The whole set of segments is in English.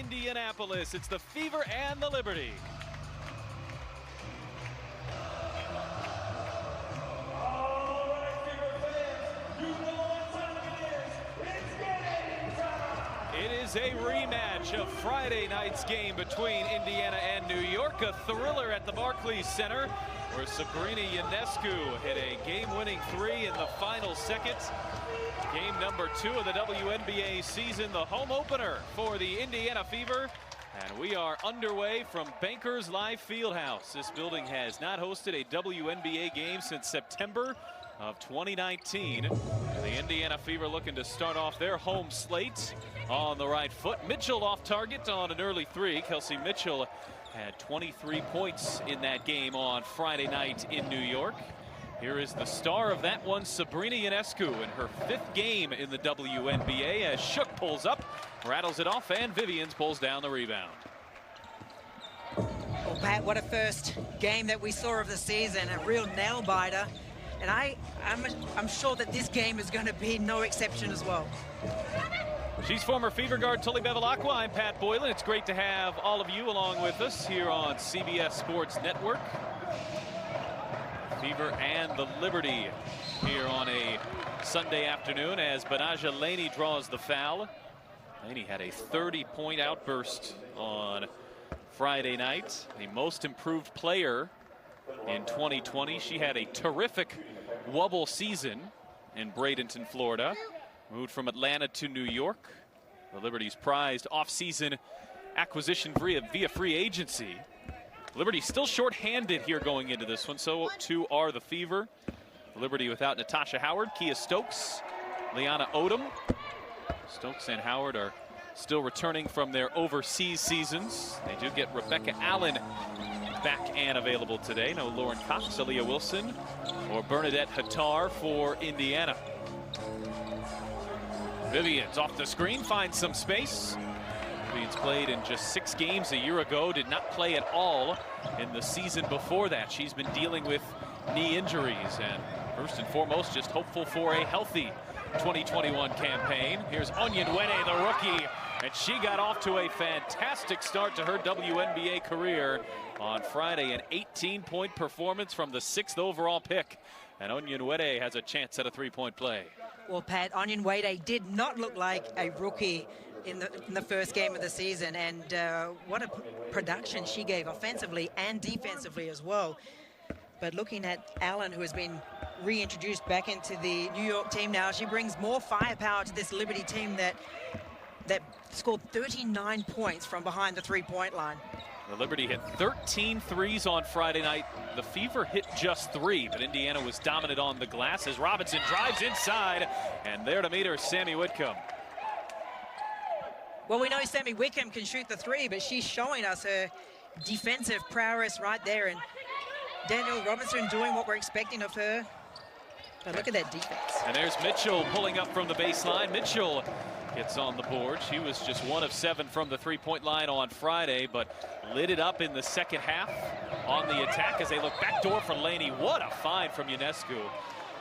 Indianapolis. It's the Fever and the Liberty. All right, Fever fans, you know what time it is. It's game time. It is a rematch of Friday night's game between Indiana and New York. A thriller at the Barclays Center, where Sabrina Ionescu hit a game-winning three in the final seconds. Game number 2 of the WNBA season, the home opener for the Indiana Fever. And we are underway from Bankers Live Fieldhouse. This building has not hosted a WNBA game since September of 2019. And the Indiana Fever looking to start off their home slate on the right foot. Mitchell off target on an early three. Kelsey Mitchell had 23 points in that game on Friday night in New York. Here is the star of that one, Sabrina Ionescu, in her 5th game in the WNBA, as Shook pulls up, rattles it off, and Vivians pulls down the rebound. Well, Pat, what a first game that we saw of the season, a real nail-biter. And I'm sure that this game is going to be no exception as well. She's former Fever guard Tully Bevilacqua. I'm Pat Boylan. It's great to have all of you along with us here on CBS Sports Network. Fever and the Liberty here on a Sunday afternoon as Banaja Laney draws the foul. Laney had a 30-point outburst on Friday night, the most improved player in 2020. She had a terrific wubble season in Bradenton, Florida. Moved from Atlanta to New York. The Liberty's prized off-season acquisition via free agency. Liberty still short-handed here going into this one, so too are the Fever. Liberty without Natasha Howard, Kia Stokes, Liana Odom. Stokes and Howard are still returning from their overseas seasons. They do get Rebecca Allen back and available today. No Lauren Cox, Aaliyah Wilson, or Bernadette Hattar for Indiana. Vivians off the screen, finds some space. Vivians played in just 6 games a year ago, did not play at all in the season before that. She's been dealing with knee injuries, and first and foremost, just hopeful for a healthy 2021 campaign. Here's Onyenwere, the rookie, and she got off to a fantastic start to her WNBA career on Friday. An 18-point performance from the 6th overall pick, and Onyenwere has a chance at a 3-point play. Well, Pat, Onyenwere did not look like a rookie in the first game of the season, and what a production she gave offensively and defensively as well. But looking at Allen, who has been reintroduced back into the New York team now, she brings more firepower to this Liberty team that scored 39 points from behind the three-point line. The Liberty hit 13 threes on Friday night. The Fever hit just 3, but Indiana was dominant on the glass as Robinson drives inside, and there to meet her, Sammy Whitcomb. Well, we know Sammy Whitcomb can shoot the 3, but she's showing us her defensive prowess right there. And Danielle Robinson doing what we're expecting of her. But look at that defense. And there's Mitchell pulling up from the baseline. Mitchell gets on the board. She was just 1 of 7 from the 3-point line on Friday, but lit it up in the second half on the attack as they look backdoor for Laney. What a find from Ionescu.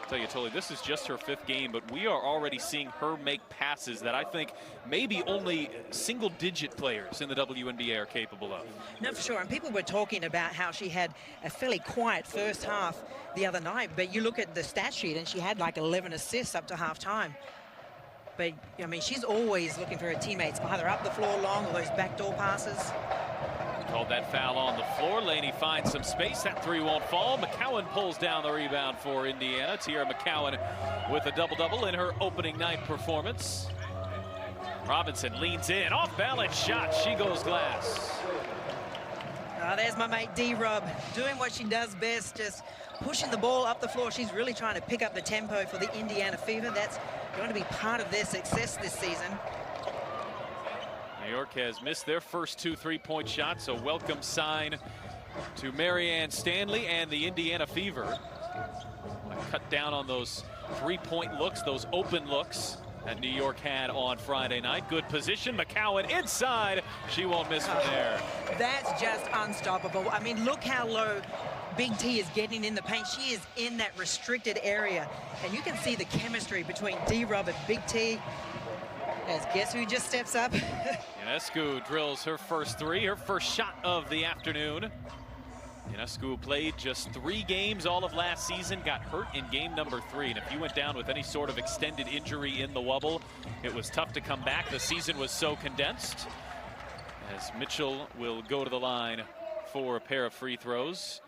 Tell you, Tully, this is just her 5th game, but we are already seeing her make passes that I think maybe only single-digit players in the WNBA are capable of. No, for sure. And people were talking about how she had a fairly quiet first half the other night, but you look at the stat sheet and she had like 11 assists up to halftime. But, I mean, she's always looking for her teammates, either up the floor long or those backdoor passes. Called that foul on the floor. Laney finds some space. That 3 won't fall. McCowan pulls down the rebound for Indiana. Tierra McCowan with a double-double in her opening night performance. Robinson leans in. Off-balance shot. She goes glass. There's my mate D-Rob doing what she does best, just pushing the ball up the floor. She's really trying to pick up the tempo for the Indiana Fever. That's going to be part of their success this season. New York has missed their first 2 3-point shots, so welcome sign to Marianne Stanley and the Indiana Fever. Cut down on those 3-point looks, those open looks that New York had on Friday night. Good position, McCowan inside. She won't miss from there. That's just unstoppable. I mean, look how low Big T is getting in the paint. She is in that restricted area, and you can see the chemistry between D-Rob and Big T. As guess who just steps up? Ionescu drills her first three, her first shot of the afternoon. Ionescu played just 3 games all of last season, got hurt in game number 3. And if you went down with any sort of extended injury in the wobble, it was tough to come back. The season was so condensed. As Mitchell will go to the line for a pair of free throws.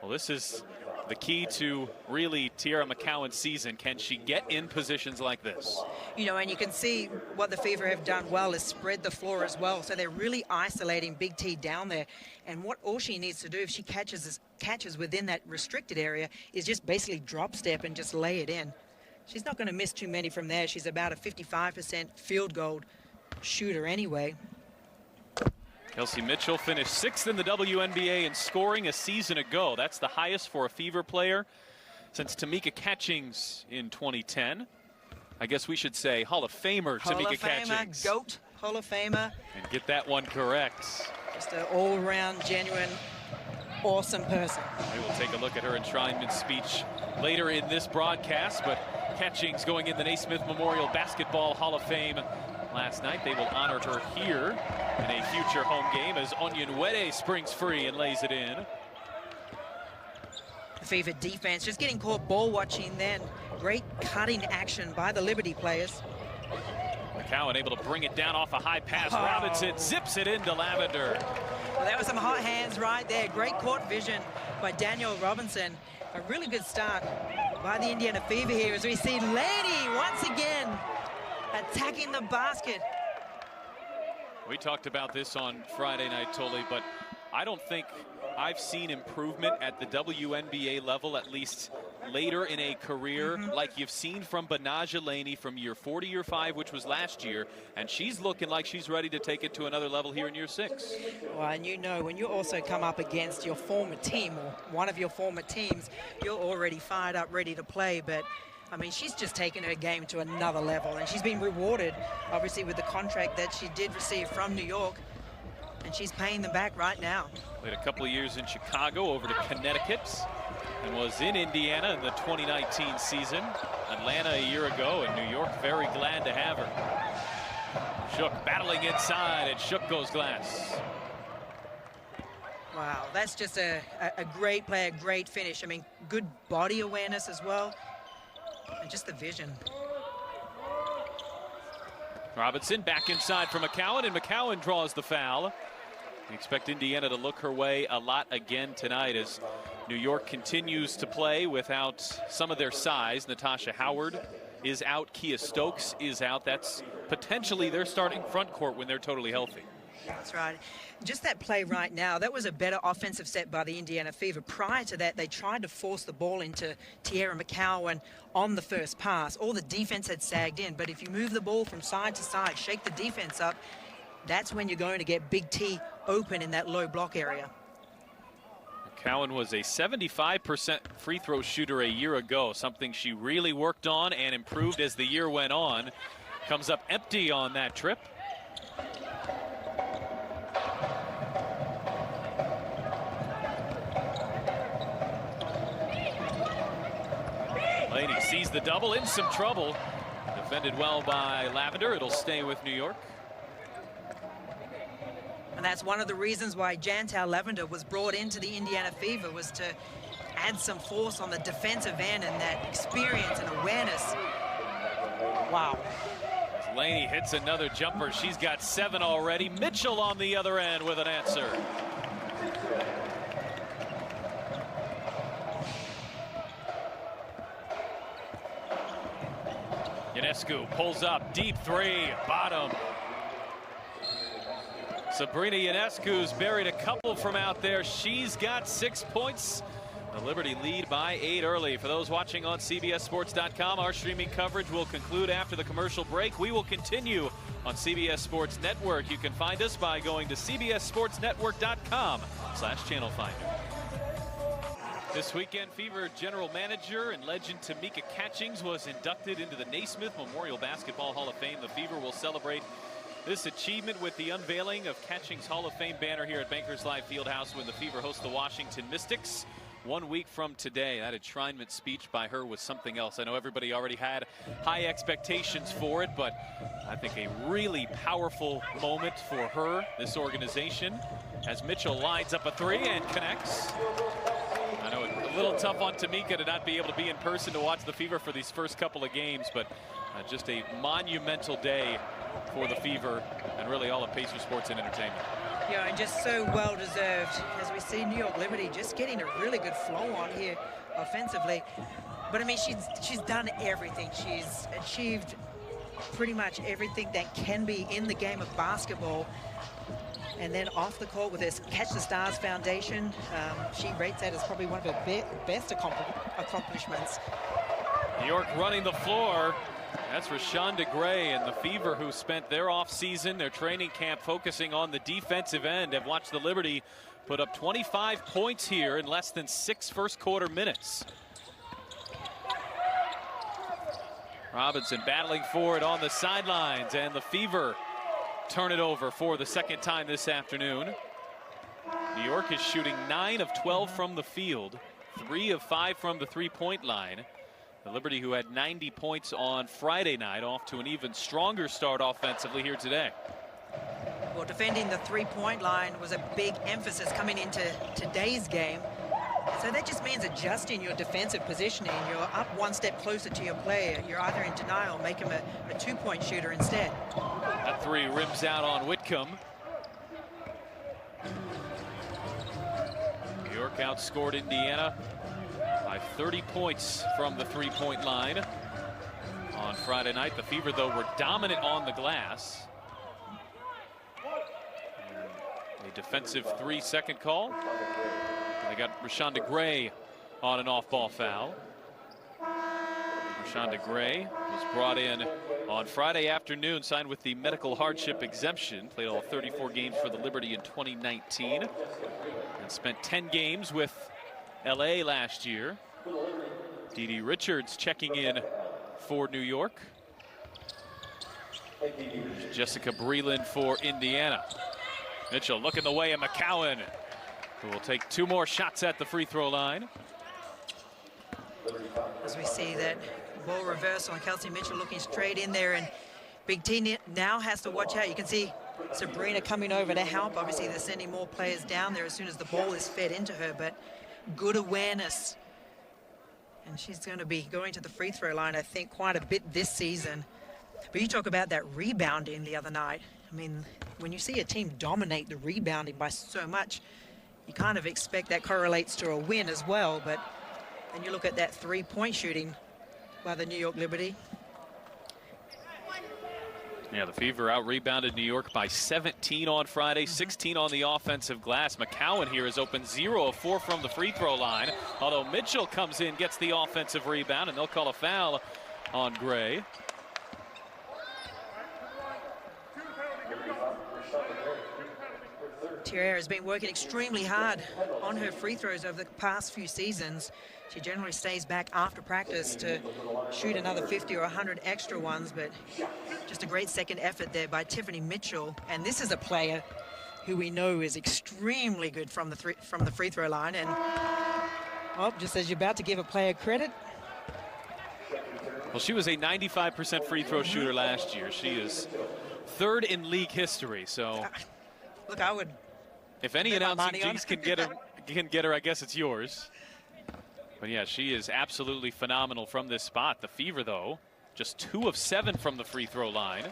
Well, this is the key to really Tierra McCowan's season. Can she get in positions like this? You know, and you can see what the Fever have done well is spread the floor as well. So they're really isolating Big T down there. And all she needs to do if she catches within that restricted area is just basically drop step and just lay it in. She's not going to miss too many from there. She's about a 55% field goal shooter anyway. Kelsey Mitchell finished 6th in the WNBA in scoring a season ago. That's the highest for a Fever player since Tamika Catchings in 2010. I guess we should say Hall of Famer Tamika Catchings. GOAT, Hall of Famer. And get that one correct. Just an all-round, genuine, awesome person. We will take a look at her enshrinement speech later in this broadcast, but Catchings going in the Naismith Memorial Basketball Hall of Fame last night. They will honor her here in a future home game as Onyenwere springs free and lays it in. The Fever defense just getting caught ball watching then. Great cutting action by the Liberty players. McCowan able to bring it down off a high pass. Robinson zips it into Lavender. Well, that was some hot hands right there. Great court vision by Daniel Robinson. A really good start by the Indiana Fever here as we see Laney once again attacking the basket. We talked about this on Friday night, Tully, but I don't think I've seen improvement at the WNBA level, at least later in a career, like you've seen from Banaja Laney from year 4 to year 5, which was last year, and she's looking like she's ready to take it to another level here in year 6. Well, and you know, when you also come up against your former team or one of your former teams, you're already fired up, ready to play, but I mean, she's just taken her game to another level, and she's been rewarded, obviously, with the contract that she did receive from New York, and she's paying them back right now. Played a couple of years in Chicago, over to Connecticut, and was in Indiana in the 2019 season. Atlanta a year ago, and New York very glad to have her. Shook battling inside, and Shook goes glass. Wow, that's just a great play, a great finish. I mean, good body awareness as well. And just the vision. Robinson back inside for McCowan, and McCowan draws the foul. We expect Indiana to look her way a lot again tonight as New York continues to play without some of their size. Natasha Howard is out. Kia Stokes is out. That's potentially their starting front court when they're totally healthy. That's right. Just that play right now, that was a better offensive set by the Indiana Fever. Prior to that, they tried to force the ball into Tierra McCowan on the first pass. All the defense had sagged in, but if you move the ball from side to side, shake the defense up, that's when you're going to get Big T open in that low block area. McCowan was a 75% free throw shooter a year ago, something she really worked on and improved as the year went on. Comes up empty on that trip. Laney sees the double, in some trouble. Defended well by Lavender. It'll stay with New York. And that's one of the reasons why Jantel Lavender was brought into the Indiana Fever, was to add some force on the defensive end and that experience and awareness. Wow. As Laney hits another jumper, she's got 7 already. Mitchell on the other end with an answer. Ionescu pulls up, deep 3, bottom. Sabrina Ionescu's buried a couple from out there. She's got 6 points. The Liberty lead by 8 early. For those watching on CBSSports.com, our streaming coverage will conclude after the commercial break. We will continue on CBS Sports Network. You can find us by going to CBSSportsNetwork.com/channel finder. This weekend, Fever general manager and legend Tamika Catchings was inducted into the Naismith Memorial Basketball Hall of Fame. The Fever will celebrate this achievement with the unveiling of Catchings Hall of Fame banner here at Bankers Life Fieldhouse when the Fever host the Washington Mystics 1 week from today. That enshrinement speech by her was something else. I know everybody already had high expectations for it, but I think a really powerful moment for her, this organization, as Mitchell lines up a three and connects. I know it's a little tough on Tamika to not be able to be in person to watch the Fever for these first couple of games, but just a monumental day for the Fever and really all of Pacer Sports and Entertainment. Yeah, and just so well deserved, as we see New York Liberty just getting a really good flow on here offensively. But I mean, she's done everything. She's achieved pretty much everything that can be in the game of basketball. And then off the court with this Catch the Stars Foundation, she rates that as probably one of her best accomplishments. New York running the floor. That's Rashonda Gray, and the Fever, who spent their offseason, their training camp, focusing on the defensive end, have watched the Liberty put up 25 points here in less than 6 first-quarter minutes. Robinson battling for it on the sidelines, and the Fever turn it over for the second time this afternoon. New York is shooting 9 of 12 from the field, 3 of 5 from the three-point line. The Liberty, who had 90 points on Friday night, off to an even stronger start offensively here today. Well, defending the three-point line was a big emphasis coming into today's game. So that just means adjusting your defensive positioning. You're up one step closer to your player. You're either in denial, make him a two-point shooter instead. That three rims out on Whitcomb. New York outscored Indiana by 30 points from the three-point line on Friday night. The Fever, though, were dominant on the glass. A defensive 3-second call. They got Rashonda Gray on an off-ball foul. Rashonda Gray was brought in on Friday afternoon, signed with the medical hardship exemption, played all 34 games for the Liberty in 2019, and spent 10 games with LA last year. Dee Dee Richards checking in for New York. Jessica Breland for Indiana. Mitchell looking the way of McCowan, who will take 2 more shots at the free throw line. As we see that ball reversal and Kelsey Mitchell looking straight in there, and Big T now has to watch out. You can see Sabrina coming over to help. Obviously they're sending more players down there as soon as the ball is fed into her, but good awareness. And she's going to be going to the free throw line, I think, quite a bit this season. But you talk about that rebounding the other night. I mean, when you see a team dominate the rebounding by so much, you kind of expect that correlates to a win as well. But then you look at that three-point shooting by the New York Liberty. Yeah, the Fever out-rebounded New York by 17 on Friday, 16 on the offensive glass. McCowan here has opened 0 of 4 from the free throw line, although Mitchell comes in, gets the offensive rebound, and they'll call a foul on Gray. Thierry has been working extremely hard on her free throws over the past few seasons. She generally stays back after practice to shoot another 50 or 100 extra ones, but just a great second effort there by Tiffany Mitchell. And this is a player who we know is extremely good from the free throw line. And well, just as you're about to give a player credit. Well, she was a 95% free throw shooter last year. She is 3rd in league history. So, look, I would. If any announcing jinx can get her, I guess it's yours. But yeah, she is absolutely phenomenal from this spot. The Fever, though, just 2 of 7 from the free throw line.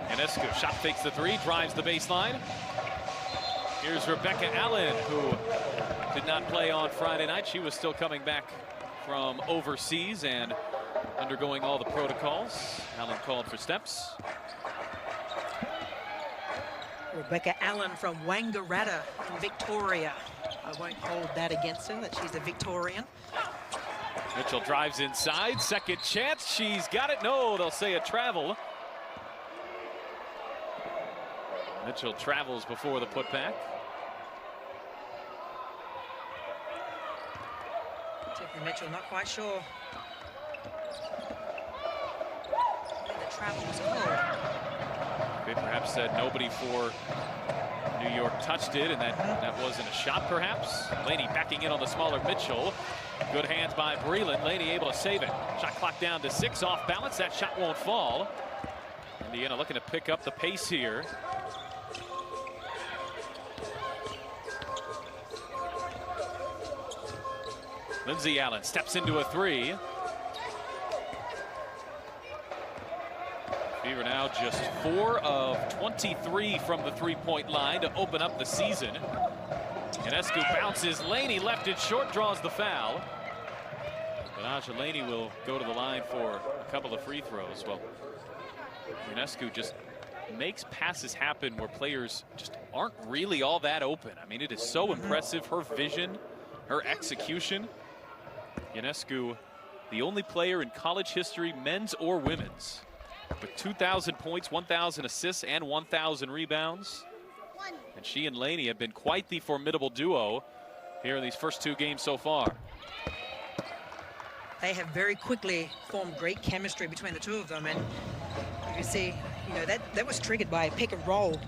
Ionescu shot fakes the 3, drives the baseline. Here's Rebecca Allen, who did not play on Friday night. She was still coming back from overseas and undergoing all the protocols. Allen called for steps. Rebecca Allen from Wangaratta in Victoria. I won't hold that against her, that she's a Victorian. Mitchell drives inside, second chance, she's got it. No, they'll say a travel. Mitchell travels before the putback. Tiffany Mitchell not quite sure The travel was called. They perhaps said nobody for New York touched it, and that wasn't a shot, perhaps. Laney backing in on the smaller Mitchell. Good hands by Breland. Laney able to save it. Shot clock down to 6, off balance. That shot won't fall. Indiana looking to pick up the pace here. Lindsay Allen steps into a 3. Fever now just 4 of 23 from the 3-point line to open up the season. Ionescu bounces. Laney left it short, draws the foul. Anaja Laney will go to the line for a couple of free throws. Well, Ionescu just makes passes happen where players just aren't really all that open. I mean, it is so impressive. Her vision, her execution. Ionescu, the only player in college history, men's or women's, with 2,000 points, 1,000 assists, and 1,000 rebounds. And she and Laney have been quite the formidable duo here in these first 2 games so far. They have very quickly formed great chemistry between the two of them, and you can see, you know, that was triggered by a pick and roll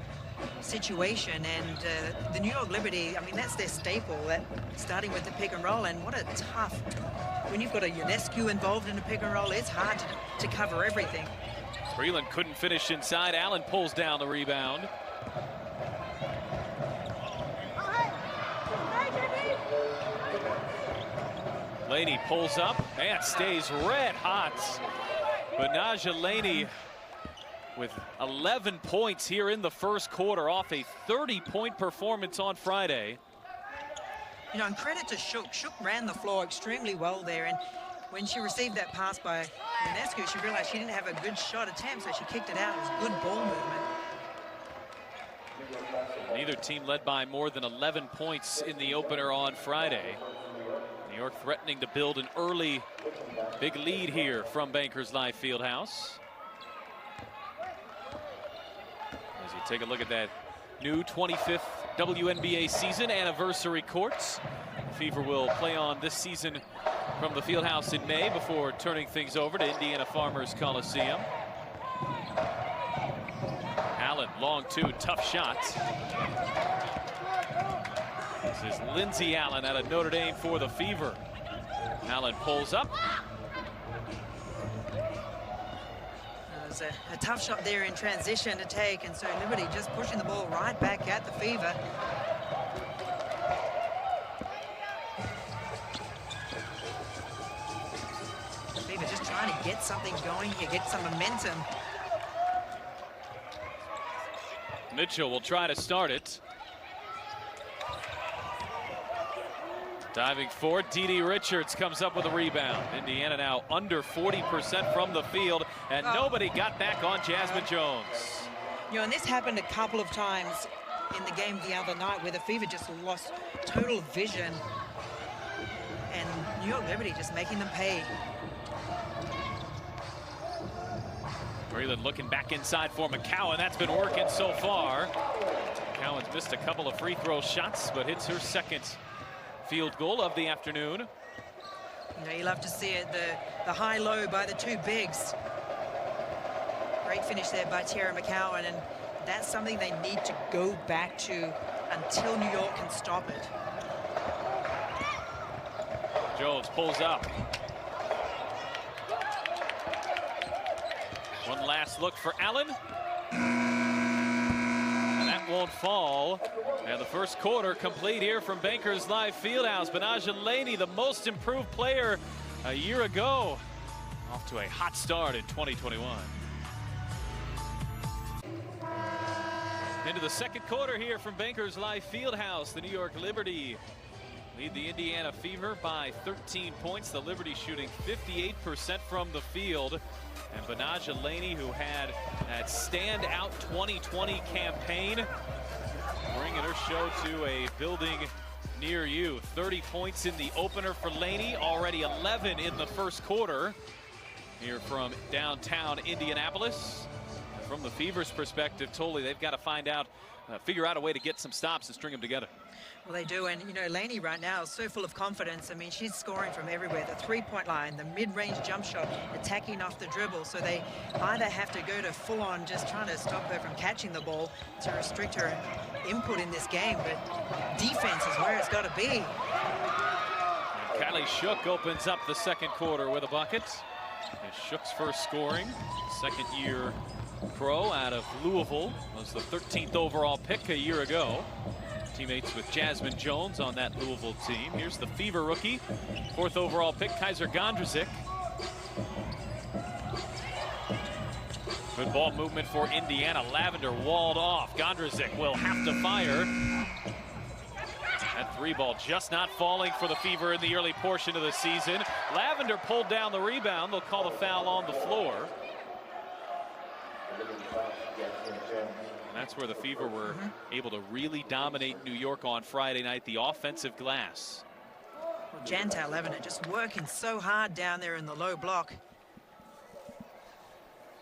situation, and the New York Liberty, I mean, that's their staple, that starting with the pick and roll. And what a tough, when you've got a Ionescu involved in a pick and roll, it's hard to cover everything. Breland couldn't finish inside. Allen pulls down the rebound. Laney pulls up and stays red hot. But Naja Laney with 11 points here in the first quarter off a 30-point performance on Friday. You know, and credit to Shook. Shook ran the floor extremely well there, and when she received that pass by Ionescu, she realized she didn't have a good shot attempt, so she kicked it out. It was good ball movement. Neither team led by more than 11 points in the opener on Friday. New York threatening to build an early big lead here from Bankers Life Fieldhouse. As you take a look at that new 25th WNBA season anniversary courts. Fever will play on this season from the Fieldhouse in May before turning things over to Indiana Farmers Coliseum. Allen, long 2, tough shot. This is Lindsay Allen out of Notre Dame for the Fever. Allen pulls up. It was a tough shot there in transition to take, and so Liberty just pushing the ball right back at the Fever. Fever just trying to get something going here, get some momentum. Mitchell will try to start it. Diving forward, Dee Richards comes up with a rebound. Indiana now under 40% from the field, and nobody got back on Jasmine Jones. You know, and this happened a couple of times in the game the other night where the Fever just lost total vision, and New York Liberty just making them pay. Breland looking back inside for McCowan. That's been working so far. McCowan's missed a couple of free throw shots, but hits her second field goal of the afternoon. You know, you love to see it, the high-low by the two bigs. Great finish there by Tara McCowan, and that's something they need to go back to until New York can stop it. Jones pulls up. One last look for Allen. And that won't fall. And the first quarter complete here from Bankers Life Fieldhouse. Naja Laney, the most improved player a year ago, off to a hot start in 2021. Into the second quarter here from Bankers Life Fieldhouse. The New York Liberty lead the Indiana Fever by 13 points. The Liberty shooting 58% from the field. And Naja Laney, who had that standout 2020 campaign, bringing her show to a building near you. 30 points in the opener for Laney, already 11 in the first quarter here from downtown Indianapolis. From the Fever's perspective, totally, they've got to find out figure out a way to get some stops and string them together. Well, they do, and you know, Laney right now is so full of confidence. I mean, she's scoring from everywhere. The three-point line, the mid-range jump shot, attacking off the dribble. So they either have to go to full-on just trying to stop her from catching the ball to restrict her input in this game, but defense is where it's got to be. And Kylie Shook opens up the second quarter with a bucket. And Shook's first scoring, second-year pro out of Louisville, was the 13th overall pick a year ago. Teammates with Jasmine Jones on that Louisville team. Here's the Fever rookie, 4th overall pick, Kaiser Gondrzick. Good ball movement for Indiana. Lavender walled off. Gondrzick will have to fire. That three ball just not falling for the Fever in the early portion of the season. Lavender pulled down the rebound. They'll call the foul on the floor. That's where the Fever were able to really dominate New York on Friday night, the offensive glass. Well, Jantel Lavender just working so hard down there in the low block.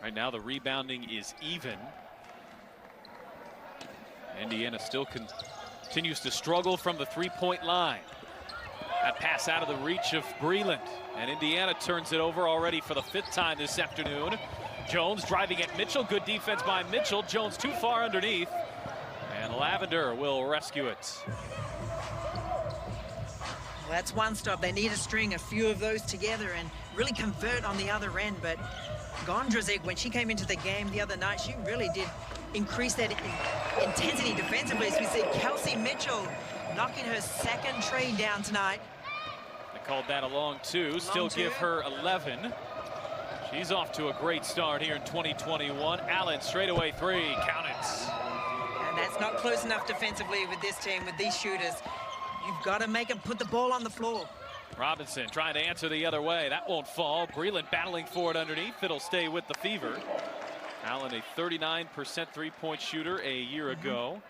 Right now the rebounding is even. Indiana still continues to struggle from the three-point line. That pass out of the reach of Breland, and Indiana turns it over already for the 5th time this afternoon. Jones driving at Mitchell. Good defense by Mitchell. Jones too far underneath. And Lavender will rescue it. Well, that's one stop. They need to string a few of those together and really convert on the other end. But Gondrzick, when she came into the game the other night, she really did increase that intensity defensively. As we see Kelsey Mitchell knocking her second trade down tonight. They called that a long two. Still give her 11. She's off to a great start here in 2021. Allen straightaway three, count it. And that's not close enough defensively with this team, with these shooters. You've got to make them put the ball on the floor. Robinson trying to answer the other way. That won't fall. Breland battling for it underneath. It'll stay with the Fever. Allen, a 39% three-point shooter a year ago.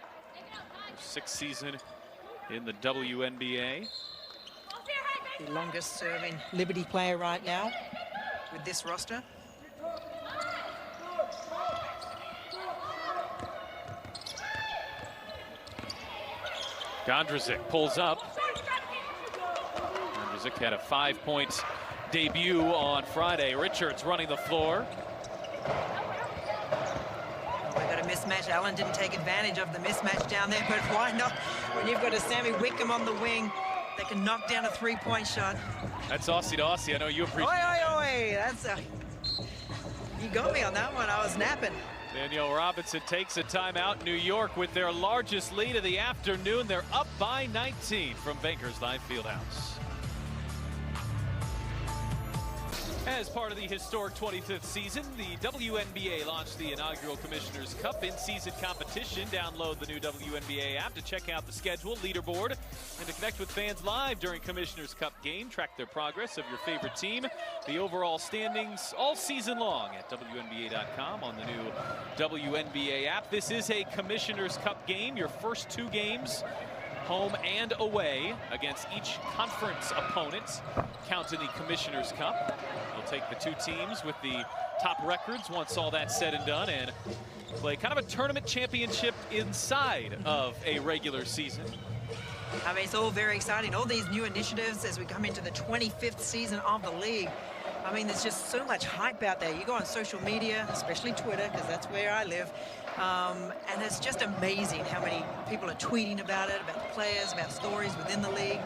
6th season in the WNBA. The longest serving Liberty player right now with this roster. Gondrzick pulls up. Gondrzick had a 5-point debut on Friday. Richards running the floor. We've got a mismatch. Allen didn't take advantage of the mismatch down there, but why not? When you've got a Sammy Wickham on the wing, they can knock down a three-point shot. That's Aussie to Aussie. I know you appreciate it. Oi, oi, oi. That's you got me on that one. I was napping. Danielle Robinson takes a timeout. New York with their largest lead of the afternoon. They're up by 19 from Bankers Life Fieldhouse. As part of the historic 25th season, the WNBA launched the inaugural Commissioner's Cup in-season competition. Download the new WNBA app to check out the schedule, leaderboard, and to connect with fans live during Commissioner's Cup game. Track their progress of your favorite team, the overall standings all season long at WNBA.com on the new WNBA app. This is a Commissioner's Cup game, your first 2 games, home and away, against each conference opponent. Count in the Commissioner's Cup. We'll take the 2 teams with the top records once all that's said and done and play kind of a tournament championship inside of a regular season. I mean, it's all very exciting. All these new initiatives as we come into the 25th season of the league. I mean, there's just so much hype out there. You go on social media, especially Twitter, because that's where I live. And it's just amazing how many people are tweeting about it, about the players, about stories within the league.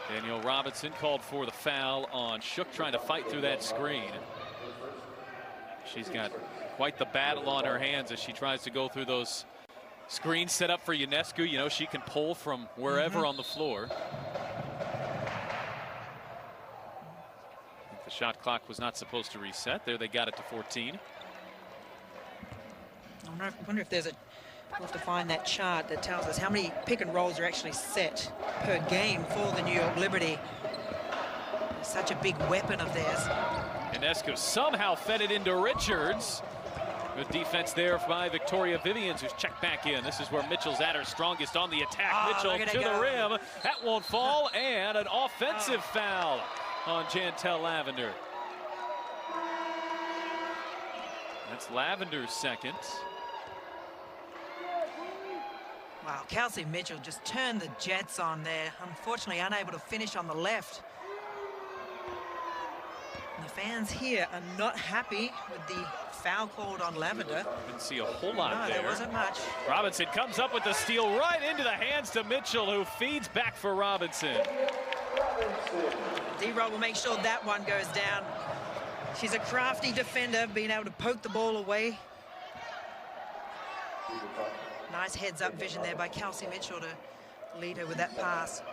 Danielle Robinson called for the foul on Shook, trying to fight through that screen. She's got quite the battle on her hands as she tries to go through those screens set up for Ionescu. You know, she can pull from wherever on the floor. I think the shot clock was not supposed to reset. There they got it to 14. I wonder if there's a... We'll have to find that chart that tells us how many pick and rolls are actually set per game for the New York Liberty. It's such a big weapon of theirs. Ionescu somehow fed it into Richards. Good defense there by Victoria Vivians, who's checked back in. This is where Mitchell's at her strongest on the attack. Mitchell to the rim. That won't fall, and an offensive foul on Jantel Lavender. That's Lavender's second. Wow, Kelsey Mitchell just turned the jets on there. Unfortunately, unable to finish on the left. And the fans here are not happy with the foul called on Lavender. Didn't see a whole lot there. There wasn't much. Robinson comes up with the steal right into the hands to Mitchell, who feeds back for Robinson. D-Rob will make sure that one goes down. She's a crafty defender, being able to poke the ball away. Nice heads-up vision there by Kelsey Mitchell to lead her with that pass.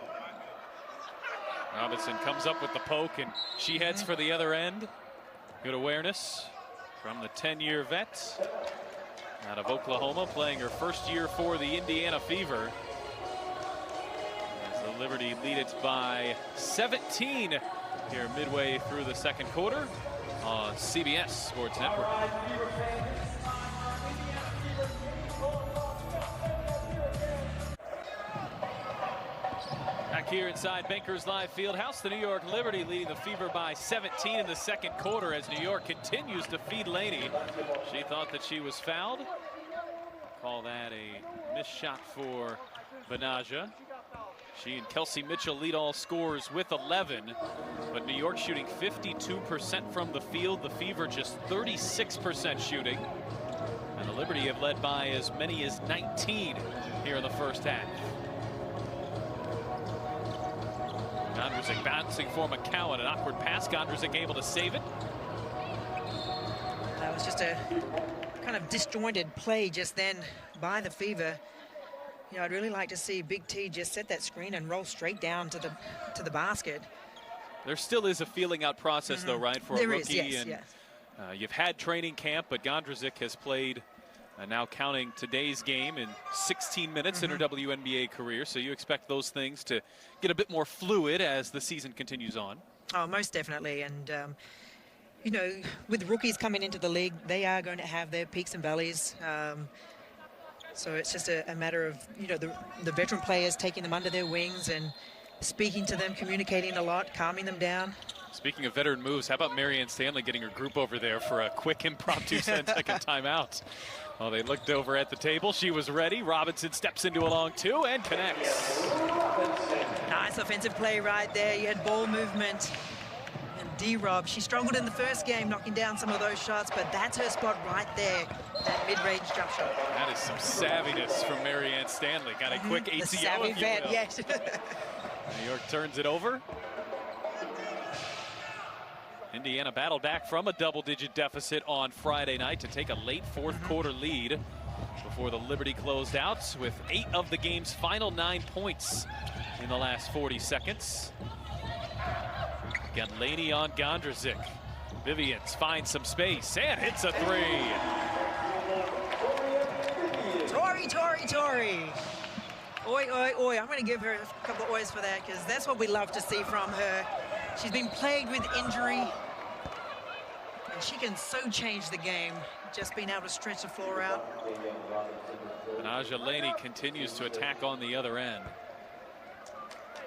Robinson comes up with the poke, and she heads for the other end. Good awareness from the 10-year vet out of Oklahoma, playing her first year for the Indiana Fever. As the Liberty lead it by 17 here midway through the second quarter on CBS Sports Network. Back here inside Bankers Live Fieldhouse, the New York Liberty leading the Fever by 17 in the second quarter as New York continues to feed Laney. She thought that she was fouled. Call that a missed shot for Benaja. She and Kelsey Mitchell lead all scorers with 11, but New York shooting 52% from the field. The Fever just 36% shooting. And the Liberty have led by as many as 19 here in the first half. Gondrzik bouncing for McCowan, an awkward pass. Gondrzik able to save it. That was just a kind of disjointed play just then by the Fever. You know, I'd really like to see Big T just set that screen and roll straight down to the basket. There still is a feeling out process, though, right, for a rookie. Yes, and yes. You've had training camp, but Gondrzik has played, now counting today's game, in 16 minutes in her WNBA career. So you expect those things to get a bit more fluid as the season continues on. Oh, most definitely. And, you know, with rookies coming into the league, they are going to have their peaks and valleys. So it's just a matter of, you know, the veteran players taking them under their wings and speaking to them, communicating a lot, calming them down. Speaking of veteran moves, how about Marianne Stanley getting her group over there for a quick impromptu 10-second timeout? Well, they looked over at the table. She was ready. Robinson steps into a long two and connects. Nice offensive play right there. You had ball movement. And D-Rob, she struggled in the first game, knocking down some of those shots, but that's her spot right there, that mid-range jump shot. That is some savviness from Marianne Stanley. Got a quick ATO, the savvy if you vet, will. yes. New York turns it over. Indiana battled back from a double-digit deficit on Friday night to take a late fourth quarter lead before the Liberty closed out with 8 of the game's final 9 points in the last 40 seconds. Got Laney on Gondrzik. Vivians finds some space and hits a three. Tori. Oi, oi, oi. I'm going to give her a couple of oys for that because that's what we love to see from her. She's been plagued with injury, and she can so change the game, just being able to stretch the floor out. Benaja Laney continues to attack on the other end.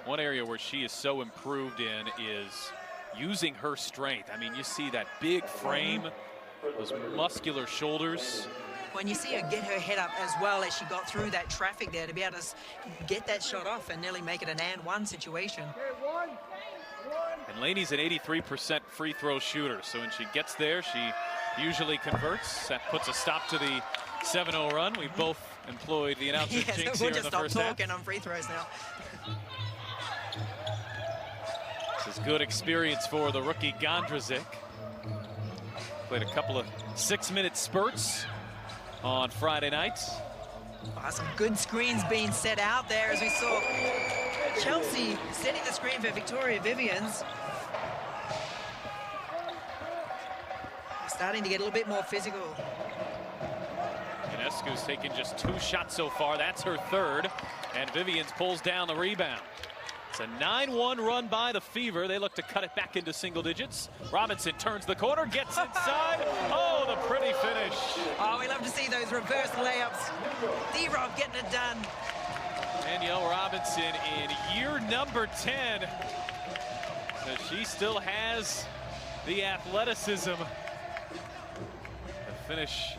One area where she is so improved in is using her strength. I mean, you see that big frame, those muscular shoulders. When you see her get her head up as well as she got through that traffic there to be able to get that shot off and nearly make it an and one situation. And Laney's an 83% free throw shooter, so when she gets there, she usually converts. That puts a stop to the 7-0 run. We both employed the announcer's jinx here in the first half. We'll just stop talking on free throws now. This is good experience for the rookie Gondrzik. Played a couple of 6-minute spurts on Friday night. Oh, some good screens being set out there as we saw Chelsea setting the screen for Victoria Vivians. Starting to get a little bit more physical. Ionescu's taken just 2 shots so far. That's her third. And Vivians pulls down the rebound. It's a 9-1 run by the Fever. They look to cut it back into single digits. Robinson turns the corner, gets inside. Oh, the pretty finish. Oh, we love to see those reverse layups. D-Rob getting it done. Danielle Robinson in year number 10. So she still has the athleticism to finish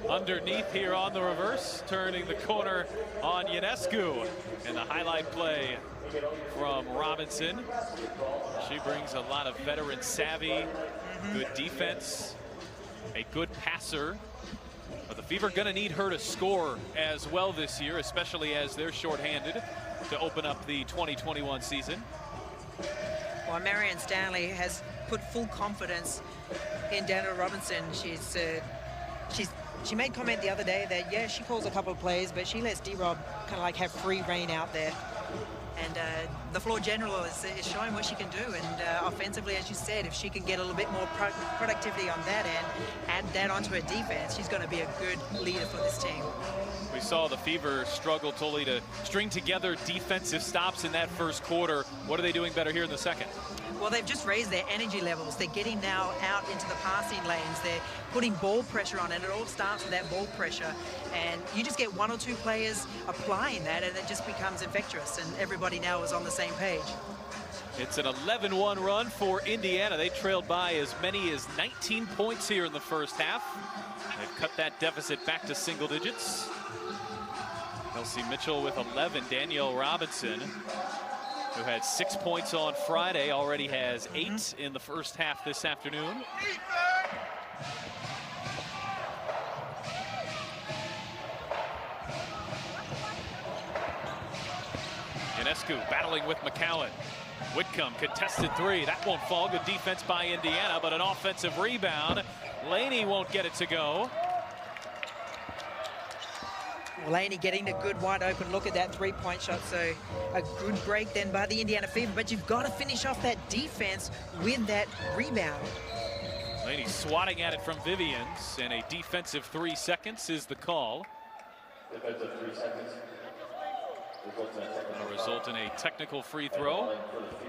underneath here on the reverse, turning the corner on Ionescu. And the highlight play from Robinson. She brings a lot of veteran savvy, good defense, a good passer. But the Fever going to need her to score as well this year, especially as they're shorthanded to open up the 2021 season. Well, Marianne Stanley has put full confidence in Daniel Robinson. She made comment the other day that, yeah, she calls a couple of plays, but she lets D-Rob kind of like have free reign out there. And the floor general is showing what she can do. And offensively, as you said, if she can get a little bit more productivity on that end, add that onto her defense, she's going to be a good leader for this team. We saw the Fever struggle totally to string together defensive stops in that first quarter. What are they doing better here in the second? Well, they've just raised their energy levels. They're getting now out into the passing lanes. They're putting ball pressure on, and it all starts with that ball pressure. And you just get one or two players applying that, and it just becomes infectious, and everybody now is on the same page. It's an 11-1 run for Indiana. They trailed by as many as 19 points here in the first half. They've cut that deficit back to single digits. Kelsey Mitchell with 11. Danielle Robinson, who had 6 points on Friday, already has 8 in the first half this afternoon. Ionescu battling with McCowan. Whitcomb contested three. That won't fall. Good defense by Indiana, but an offensive rebound. Laney won't get it to go. Laney getting a good wide open look at that three-point shot, so a good break then by the Indiana Fever, but you've got to finish off that defense with that rebound. Laney swatting at it from Vivians, and a defensive 3 seconds is the call. Defensive 3 seconds. Will result in a technical free throw.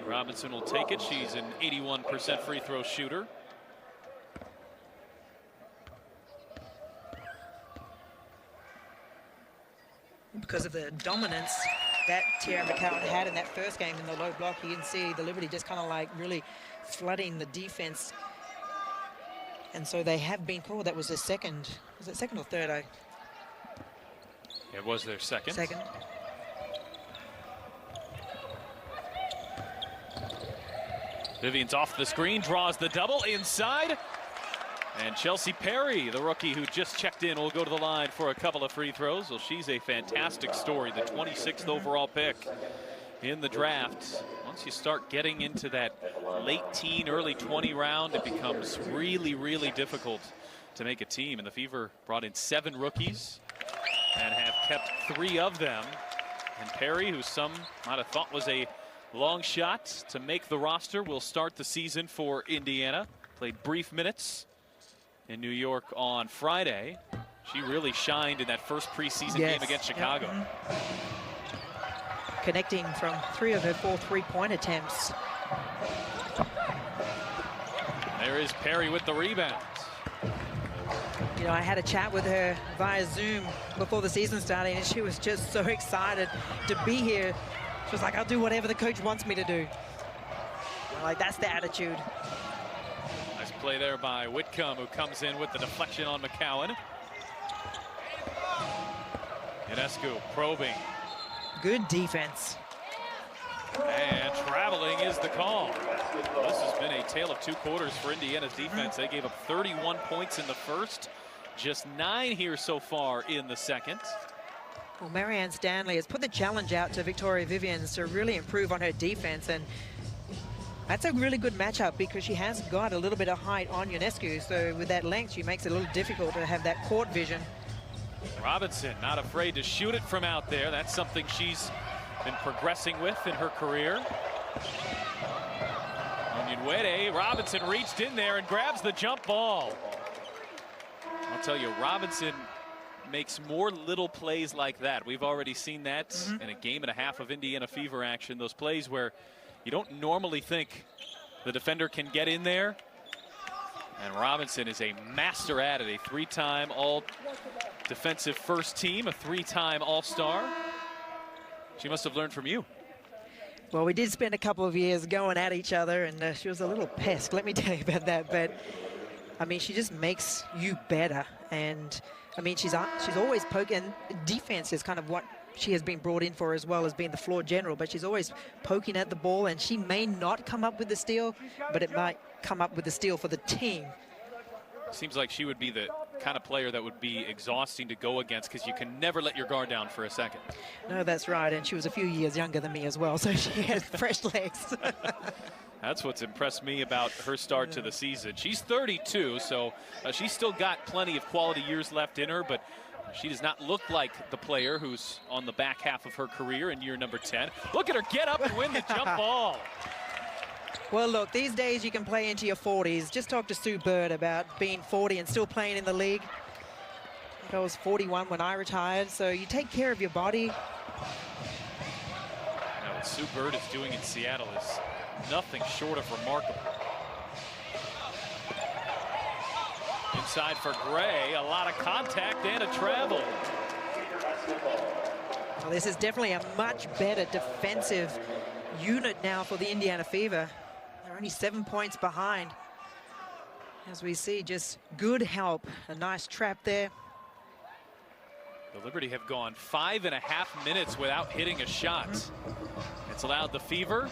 Robinson will take it. She's an 81% free throw shooter. Because of the dominance that Tierra McCowan had in that first game in the low block, you can see the Liberty just kind of like really flooding the defense. And so they have been called. That was their second. Was it second or third? It was their second. Second. Vivian's off the screen, draws the double inside. And Chelsea Perry, the rookie who just checked in, will go to the line for a couple of free throws. Well, she's a fantastic story, the 26th overall pick in the draft. Once you start getting into that late teen, early 20 round, it becomes really, really difficult to make a team. And the Fever brought in 7 rookies and have kept 3 of them. And Perry, who some might have thought was a long shot to make the roster, will start the season for Indiana. Played brief minutes in New York on Friday. She really shined in that first preseason game against Chicago. Connecting from 3 of her 4 three-point attempts. There is Perry with the rebound. You know, I had a chat with her via Zoom before the season started, and she was just so excited to be here. She was like, I'll do whatever the coach wants me to do. Like, that's the attitude. Nice play there by Whitcomb, who comes in with the deflection on McCowan. Ionescu probing. Good defense. And traveling is the call. Well, this has been a tale of 2 quarters for Indiana's defense. They gave up 31 points in the first, just 9 here so far in the second. Well, Marianne Stanley has put the challenge out to Victoria Vivians to really improve on her defense, and that's a really good matchup because she has got a little bit of height on Ionescu, so with that length, she makes it a little difficult to have that court vision. Robinson not afraid to shoot it from out there. That's something she's been progressing with in her career. Onyenwere, Robinson reached in there and grabs the jump ball. I'll tell you, Robinson makes more little plays like that. We've already seen that in a game and a half of Indiana Fever action. Those plays where you don't normally think the defender can get in there. And Robinson is a master at it, a 3-time all-defensive first team, a 3-time all-star. She must have learned from you. Well, we did spend a couple of years going at each other, and she was a little pest, let me tell you about that. But, I mean, she just makes you better. And I mean, she's always poking. Defense is kind of what she has been brought in for, as well as being the floor general, but she's always poking at the ball, and she may not come up with the steal, but it might come up with the steal for the team. Seems like she would be the kind of player that would be exhausting to go against, because you can never let your guard down for a second. No, that's right, and she was a few years younger than me as well, so she has fresh legs. That's what's impressed me about her start to the season. She's 32, so she's still got plenty of quality years left in her, but she does not look like the player who's on the back half of her career in year number 10. Look at her get up and win the jump ball. Well, look, these days you can play into your 40s. Just talk to Sue Bird about being 40 and still playing in the league. I think I was 41 when I retired, so you take care of your body. Now, what Sue Bird is doing in Seattle is nothing short of remarkable. Inside for Gray, a lot of contact and a travel. Well, this is definitely a much better defensive unit now for the Indiana Fever. They're only 7 points behind. As we see, just good help. A nice trap there. The Liberty have gone 5.5 minutes without hitting a shot. It's allowed the Fever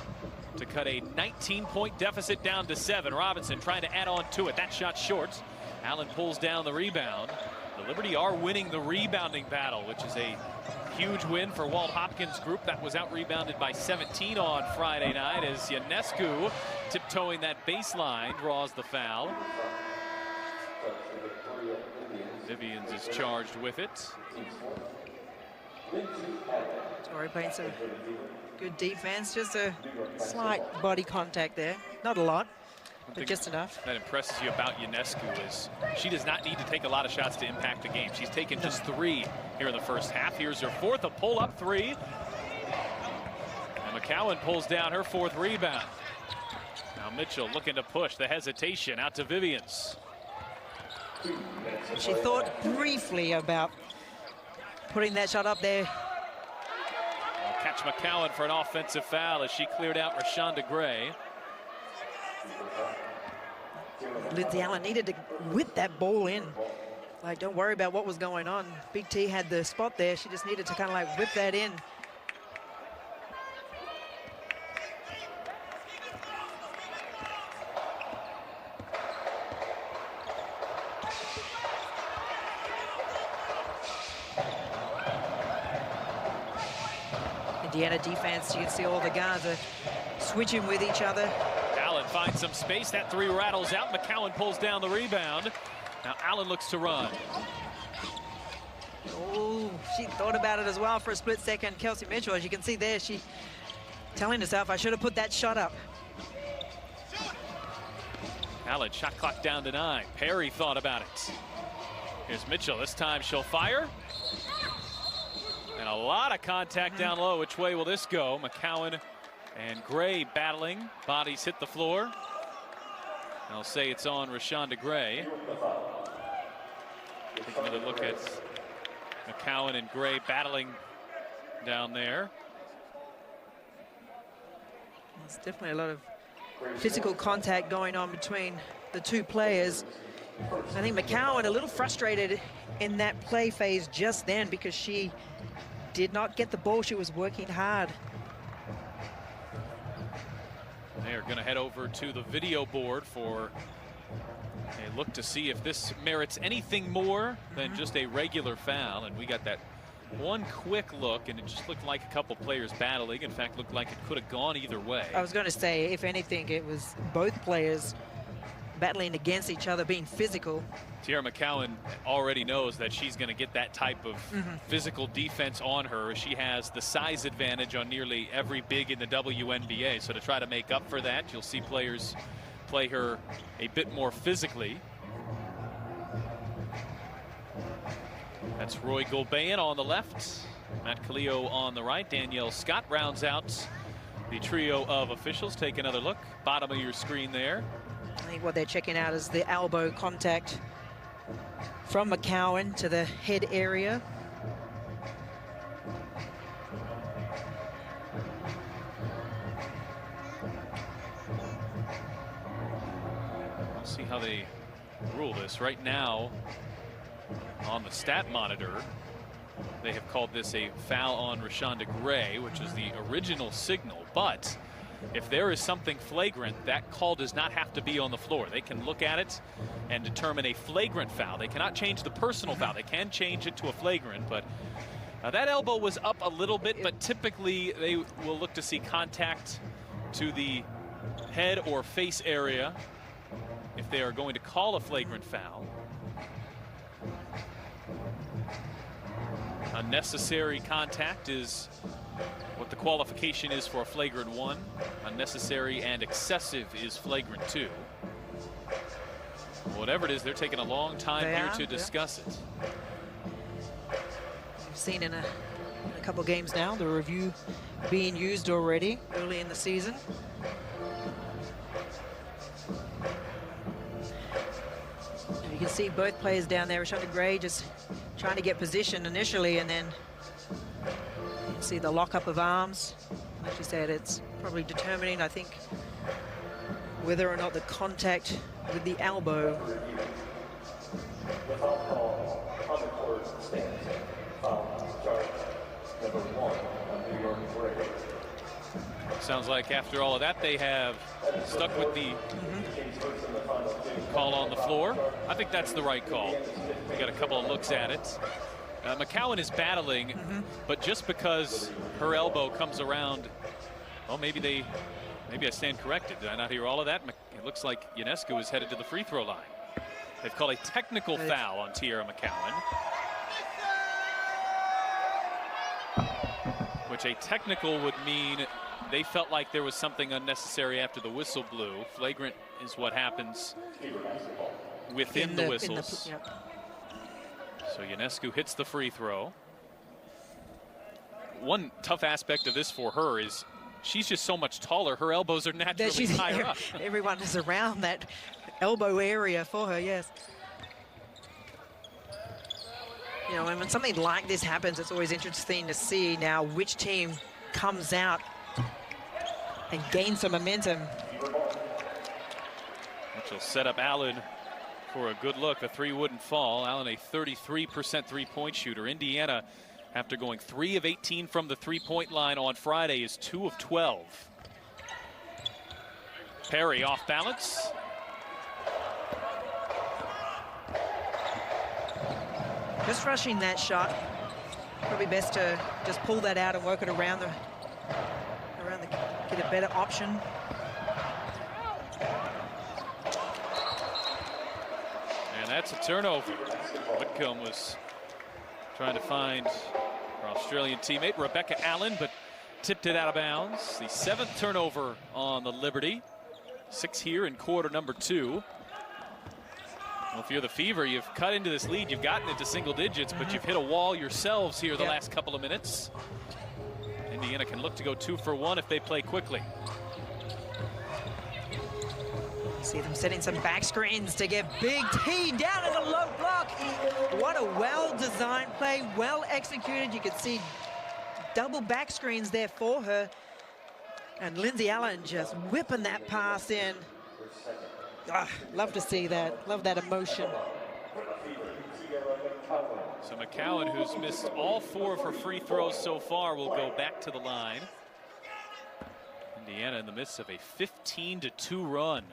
to cut a 19-point deficit down to 7. Robinson trying to add on to it. That shot short. Allen pulls down the rebound. The Liberty are winning the rebounding battle, which is a huge win for Walt Hopkins' group. That was out-rebounded by 17 on Friday night as Ionescu, tiptoeing that baseline, draws the foul. Vivians is charged with it. Sorry, playing some good defense. Just a slight body contact there. Not a lot, but just enough. That impresses you about Ionescu is she does not need to take a lot of shots to impact the game. She's taken just 3 here in the first half. Here's her fourth, a pull-up 3. And McCowan pulls down her 4th rebound. Now Mitchell looking to push, the hesitation out to Vivians. She thought briefly about putting that shot up there. I'll catch McCowan for an offensive foul as she cleared out Rashonda Gray. Lindsay Allen needed to whip that ball in. Like, don't worry about what was going on. Big T had the spot there. She just needed to kind of like whip that in. Indiana defense, you can see all the guys are switching with each other. Allen finds some space. That 3 rattles out. McCowan pulls down the rebound. Now Allen looks to run. Oh, she thought about it as well for a split second. Kelsey Mitchell, as you can see there, she telling herself, I should have put that shot up. Allen, shot clock down to 9. Perry thought about it. Here's Mitchell. This time she'll fire. And a lot of contact down low. Which way will this go? McCowan and Gray battling. Bodies hit the floor. I'll say it's on Rashonda Gray. Take another look at McCowan and Gray battling down there. There's definitely a lot of physical contact going on between the two players. I think McCowan a little frustrated in that play phase just then because she did not get the ball. She was working hard. They are going to head over to the video board for a look to see if this merits anything more than just a regular foul. And we got that one quick look, and it just looked like a couple players battling. In fact, looked like it could have gone either way. I was going to say, if anything, it was both players battling against each other, being physical. Tiara McCowan already knows that she's going to get that type of physical defense on her. She has the size advantage on nearly every big in the WNBA. So to try to make up for that, you'll see players play her a bit more physically. That's Roy Gulbayan on the left, Matt Calillo on the right. Danielle Scott rounds out the trio of officials. Take another look. Bottom of your screen there. I think what they're checking out is the elbow contact from McCowan to the head area. We'll see how they rule this. Right now, On the stat monitor, they have called this a foul on Rashonda Gray, which is the original signal. But if there is something flagrant, that call does not have to be on the floor. They can look at it and determine a flagrant foul. They cannot change the personal foul. They can change it to a flagrant, but that elbow was up a little bit, but typically they will look to see contact to the head or face area if they are going to call a flagrant foul. Unnecessary contact is what the qualification is for a flagrant 1. Unnecessary and excessive is flagrant 2. Whatever it is, they're taking a long time here to discuss it. We've seen in a couple games now the review being used already early in the season. You can see both players down there. Rashonda Gray just trying to get position initially, and then you can see the lockup of arms. Like you said, it's probably determining, I think, whether or not the contact with the elbow. Sounds like after all of that, they have stuck with the call on the floor. I think that's the right call. We got a couple of looks at it. McCowan is battling, but just because her elbow comes around, well, maybe I stand corrected. Did I not hear all of that? It looks like Ionescu is headed to the free throw line. They've called a technical foul on Tierra McCowan, which a technical would mean they felt like there was something unnecessary after the whistle blew. Flagrant is what happens within the whistles. So Ionescu hits the free throw. One tough aspect of this for her is she's just so much taller. Her elbows are naturally higher up. Everyone is around that elbow area for her, yes. You know, and when something like this happens, it's always interesting to see now which team comes out and gains some momentum. Which will set up Allen for a good look. The three wouldn't fall. Allen, a 33% three-point shooter. Indiana, after going 3 of 18 from the three-point line on Friday, is 2 of 12. Perry off balance. Just rushing that shot. Probably best to just pull that out and work it around the get a better option. And that's a turnover. Whitcomb was trying to find her Australian teammate Rebecca Allen, but tipped it out of bounds. The 7th turnover on the Liberty. 6 here in quarter number 2. Well, if you're the Fever, you've cut into this lead. You've gotten into single digits, but you've hit a wall yourselves here the last couple of minutes. Indiana can look to go 2 for 1 if they play quickly. See them setting some back screens to get Big T down in the low block. What a well-designed play, well executed. You can see double back screens there for her. And Lindsay Allen just whipping that pass in. Love to see that. Love that emotion. So McCowan, who's missed all 4 of her free throws so far, will go back to the line. Indiana in the midst of a 15-2 run.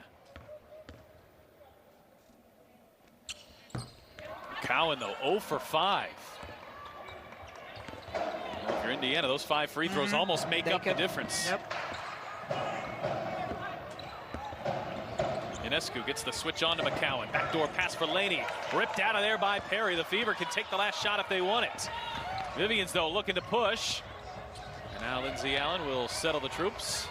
McCowan, though, 0 for 5. Well, if you're Indiana, those 5 free throws almost make up the difference. Yep. Ionescu gets the switch on to McCowan. Backdoor pass for Laney. Ripped out of there by Perry. The Fever can take the last shot if they want it. Vivians, though, looking to push. And now Lindsay Allen will settle the troops.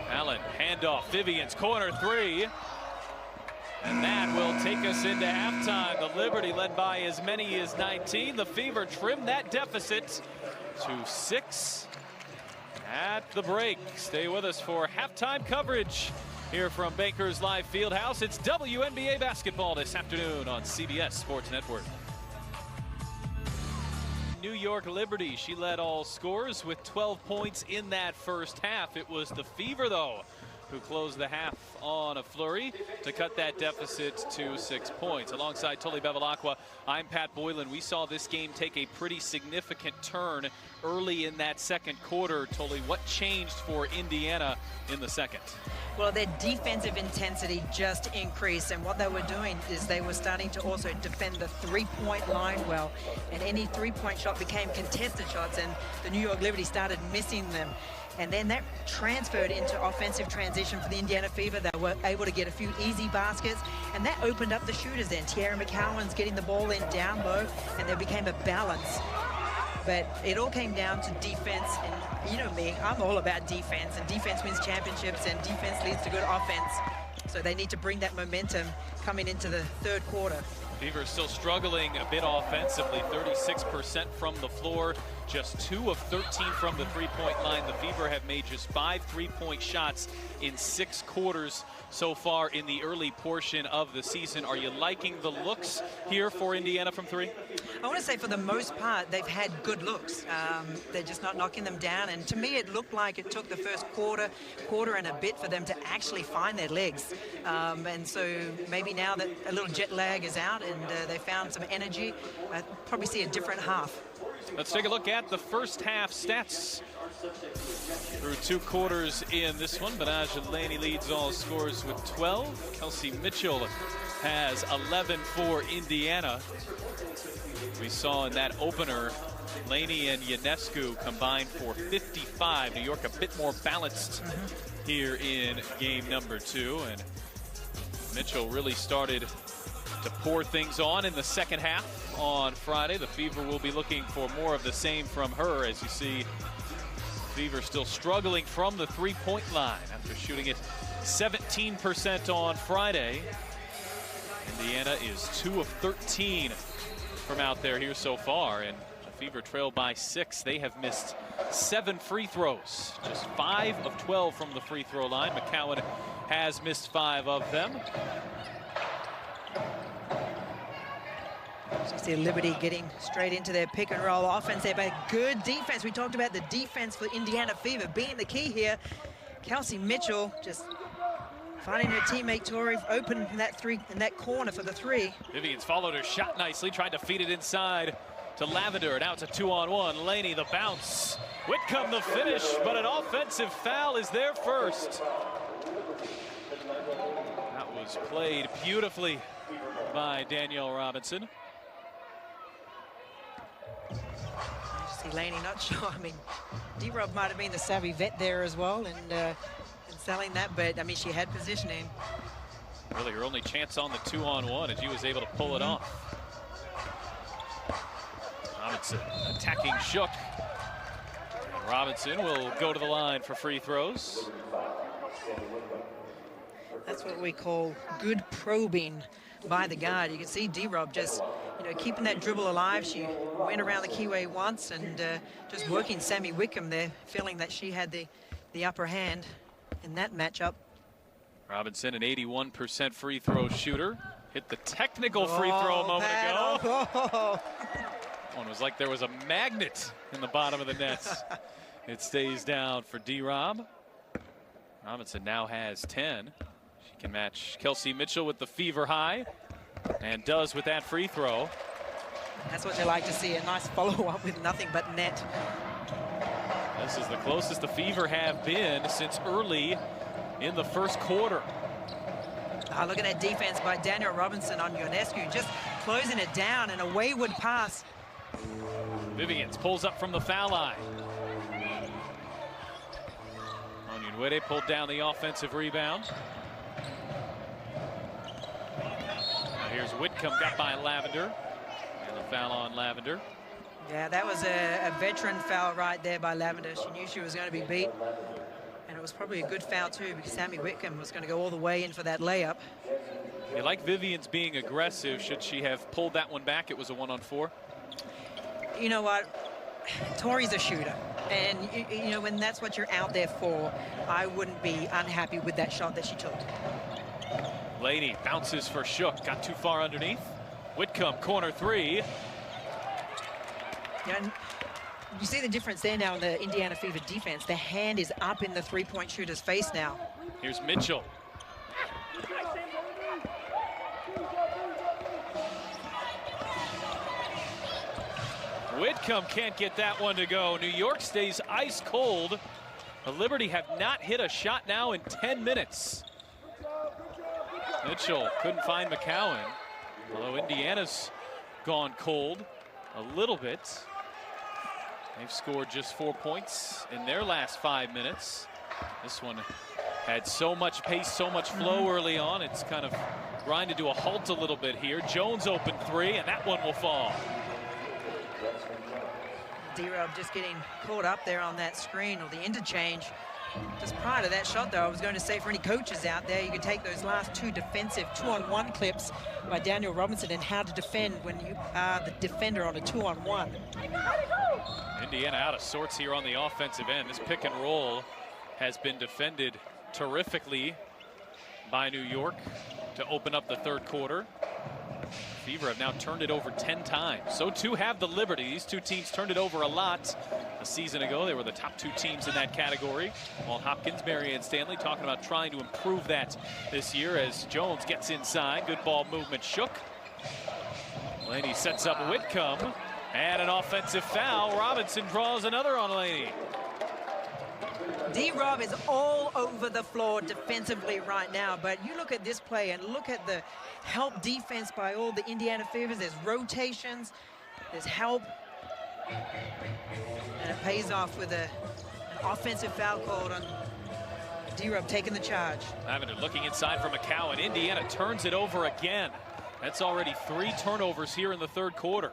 Allen, handoff. Vivians, corner 3. And that will take us into halftime. The Liberty led by as many as 19. The Fever trimmed that deficit to 6 at the break. Stay with us for halftime coverage here from Bankers Live Fieldhouse. It's WNBA basketball this afternoon on CBS Sports Network. New York Liberty, she led all scorers with 12 points in that first half. It was the Fever, though, who closed the half on a flurry to cut that deficit to 6 points. Alongside Toli Bevilacqua, I'm Pat Boylan. We saw this game take a pretty significant turn early in that second quarter. Toli, what changed for Indiana in the second? Well, their defensive intensity just increased, and what they were doing is they were starting to also defend the three-point line well, and any three-point shot became contested shots, and the New York Liberty started missing them. And then that transferred into offensive transition for the Indiana Fever. They were able to get a few easy baskets, and that opened up the shooters then. Tierra McCowan's getting the ball in down low, and there became a balance. But it all came down to defense, and you know me, I'm all about defense, and defense wins championships, and defense leads to good offense. So they need to bring that momentum coming into the third quarter. Fever is still struggling a bit offensively, 36% from the floor, just 2 of 13 from the three-point line. The Fever have made just 5 three-point shots in 6 quarters so far in the early portion of the season. Are you liking the looks here for Indiana from 3? I want to say for the most part, they've had good looks. They're just not knocking them down. And to me, it looked like it took the first quarter and a bit for them to actually find their legs. And so maybe now that a little jet lag is out and they found some energy, probably see a different half. Let's take a look at the first half stats. Through 2 quarters in this one, Betnijah Laney leads all scores with 12. Kelsey Mitchell has 11 for Indiana. We saw in that opener, Laney and Ionescu combined for 55. New York a bit more balanced here in game number 2. And Mitchell really started to pour things on in the second half on Friday. The Fever will be looking for more of the same from her. As you see, Fever still struggling from the three-point line after shooting it 17% on Friday. Indiana is 2 of 13 from out there here so far, and the Fever trail by 6. They have missed 7 free throws, just 5 of 12 from the free throw line. McCowan has missed 5 of them. So you see Liberty getting straight into their pick and roll offense there, but good defense. We talked about the defense for Indiana Fever being the key here. Kelsey Mitchell just finding her teammate Tori open in that corner for the 3. Vivian's followed her shot nicely, tried to feed it inside to Lavender. Now it's a 2-on-1. Laney the bounce. Whitcomb the finish, but an offensive foul is there first. That was played beautifully by Danielle Robinson. Laney not sure. I mean, D-Rob might have been the savvy vet there as well, and selling that, but I mean, she had positioning. Really her only chance on the 2-on-1, and she was able to pull it off. Robinson attacking Shook. And Robinson will go to the line for free throws. That's what we call good probing by the guard. You can see D-Rob just, you know, keeping that dribble alive. She went around the keyway once and just working Sammy Whitcomb there, feeling that she had the upper hand in that matchup. Robinson, an 81% free throw shooter. Hit the technical free throw a moment ago. One was like there was a magnet in the bottom of the net. It stays down for D-Rob. Robinson now has 10. She can match Kelsey Mitchell with the Fever high, and does with that free throw. That's what you like to see, a nice follow-up with nothing but net. This is the closest the Fever have been since early in the first quarter. Look at that defense by Daniel Robinson on Ionescu, just closing it down, and a wayward pass. Vivians pulls up from the foul line. Onyenwere pulled down the offensive rebound. Now here's Whitcomb, got by Lavender. And the foul on Lavender. Yeah, that was a veteran foul right there by Lavender. She knew she was going to be beat. And it was probably a good foul too, because Sammy Whitcomb was going to go all the way in for that layup. You like Vivians being aggressive. Should she have pulled that one back? It was a 1-on-4. You know what? Tori's a shooter. And, you know, when that's what you're out there for, I wouldn't be unhappy with that shot that she took. Laney bounces for Shook. Got too far underneath. Whitcomb, corner 3. Yeah, You see the difference there now in the Indiana Fever defense. The hand is up in the three-point shooter's face now. Here's Mitchell. Whitcomb can't get that one to go. New York stays ice cold. The Liberty have not hit a shot now in 10 minutes. Mitchell couldn't find McCowan, although Indiana's gone cold a little bit. They've scored just 4 points in their last 5 minutes. This one had so much pace, so much flow early on. It's kind of grinded to a halt a little bit here. Jones open three, and that one will fall. D-Rob just getting caught up there on that screen, or the interchange. Just prior to that shot, though, I was going to say for any coaches out there, you could take those last two defensive 2-on-1 clips by Daniel Robinson and how to defend when you are the defender on a 2-on-1. Indiana out of sorts here on the offensive end. This pick and roll has been defended terrifically by New York to open up the third quarter. Fever have now turned it over 10 times. So too have the Liberty. These two teams turned it over a lot. A season ago, they were the top two teams in that category. Walt Hopkins, Marianne Stanley talking about trying to improve that this year as Jones gets inside. Good ball movement, Shook. Laney sets up Whitcomb. And an offensive foul. Robinson draws another on Laney. D-Rob is all over the floor defensively right now, but you look at this play and look at the help defense by all the Indiana Fevers. There's rotations, there's help, and it pays off with an offensive foul called on D-Rob taking the charge. Lavender looking inside for McCowan. Indiana turns it over again. That's already 3 turnovers here in the third quarter.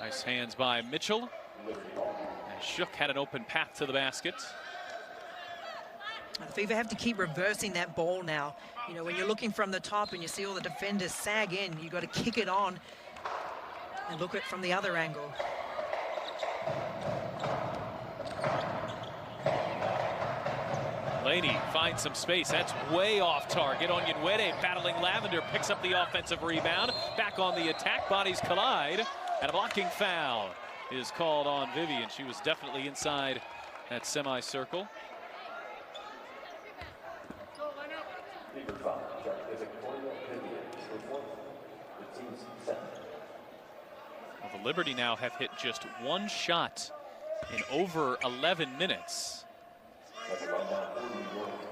Nice hands by Mitchell. And Shook had an open path to the basket. The Fever have to keep reversing that ball now. You know, when you're looking from the top and you see all the defenders sag in, you've got to kick it on and look at it from the other angle. Laney finds some space. That's way off target. Onyenwere battling Lavender, picks up the offensive rebound. Back on the attack, bodies collide. And a blocking foul is called on Vivian. She was definitely inside that semicircle. Well, the Liberty now have hit just 1 shot in over 11 minutes.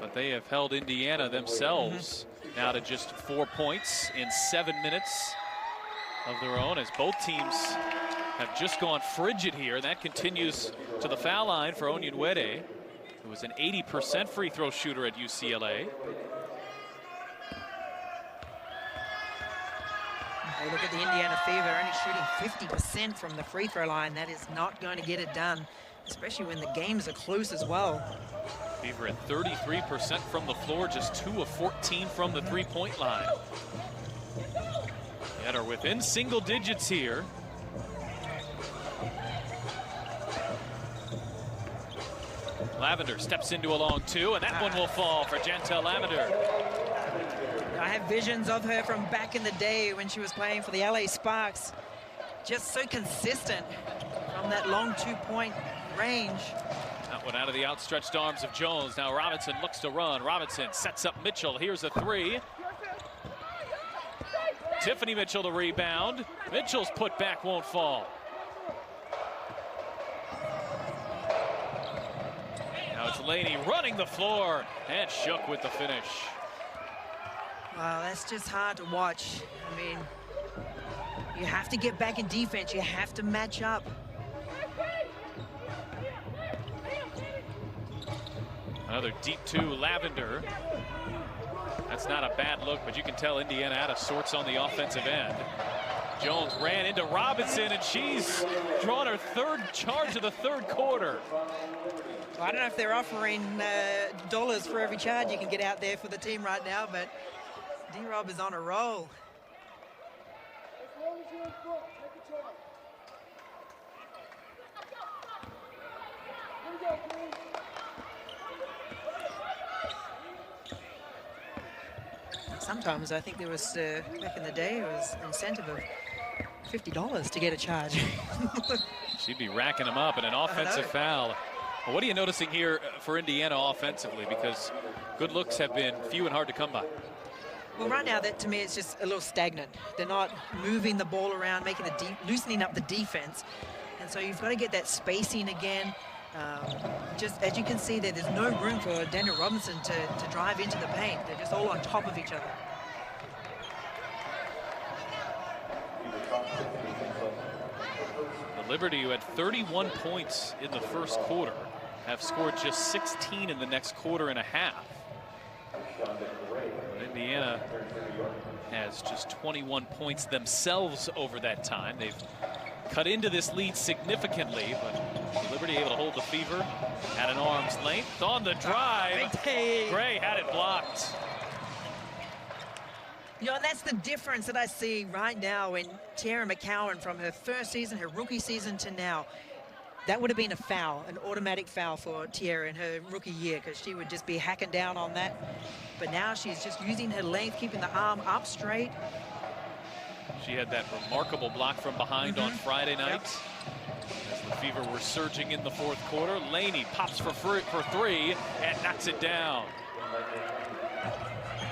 But they have held Indiana themselves now to just 4 points in 7 minutes of their own, as both teams have just gone frigid here. That continues to the foul line for Onyenwere, who was an 80% free throw shooter at UCLA. Hey, look at the Indiana Fever only shooting 50% from the free throw line. That is not going to get it done, especially when the games are close as well. Fever at 33% from the floor, just 2 of 14 from the three-point line. Yet are within single digits here. Lavender steps into a long 2, and that one will fall for Jantel Lavender. I have visions of her from back in the day when she was playing for the LA Sparks. Just so consistent from that long 2-point range. That one out of the outstretched arms of Jones. Now Robinson looks to run. Robinson sets up Mitchell. Here's a 3. Tiffany Mitchell the rebound. Mitchell's put back won't fall. Now it's Laney running the floor, and Shook with the finish. Wow, that's just hard to watch. I mean, you have to get back in defense. You have to match up. Another deep 2, Lavender. That's not a bad look, but you can tell Indiana out of sorts on the offensive end. Jones ran into Robinson, and she's drawn her 3rd charge of the 3rd quarter. Well, I don't know if they're offering dollars for every charge you can get out there for the team right now, but D-Rob is on a roll. Sometimes I think there was, back in the day, it was an incentive of $50 to get a charge. She'd be racking them up, and an offensive foul. Well, what are you noticing here for Indiana offensively? Because good looks have been few and hard to come by. Well, right now, that to me, it's just a little stagnant. They're not moving the ball around, making loosening up the defense. And so you've got to get that spacing again. Just as you can see there's no room for Daniel Robinson to drive into the paint. They're just all on top of each other. The Liberty, who had 31 points in the first quarter, have scored just 16 in the next quarter and a half. But Indiana has just 21 points themselves over that time. They've cut into this lead significantly, but Liberty able to hold the Fever at an arm's length. On the drive, Gray had it blocked. You know, that's the difference that I see right now in Tierra McCowan from her first season, her rookie season to now. That would have been a foul, an automatic foul for Tierra in her rookie year, because she would just be hacking down on that. But now she's just using her length, keeping the arm up straight. She had that remarkable block from behind on Friday night. As the Fever were surging in the fourth quarter, Laney pops for three and knocks it down.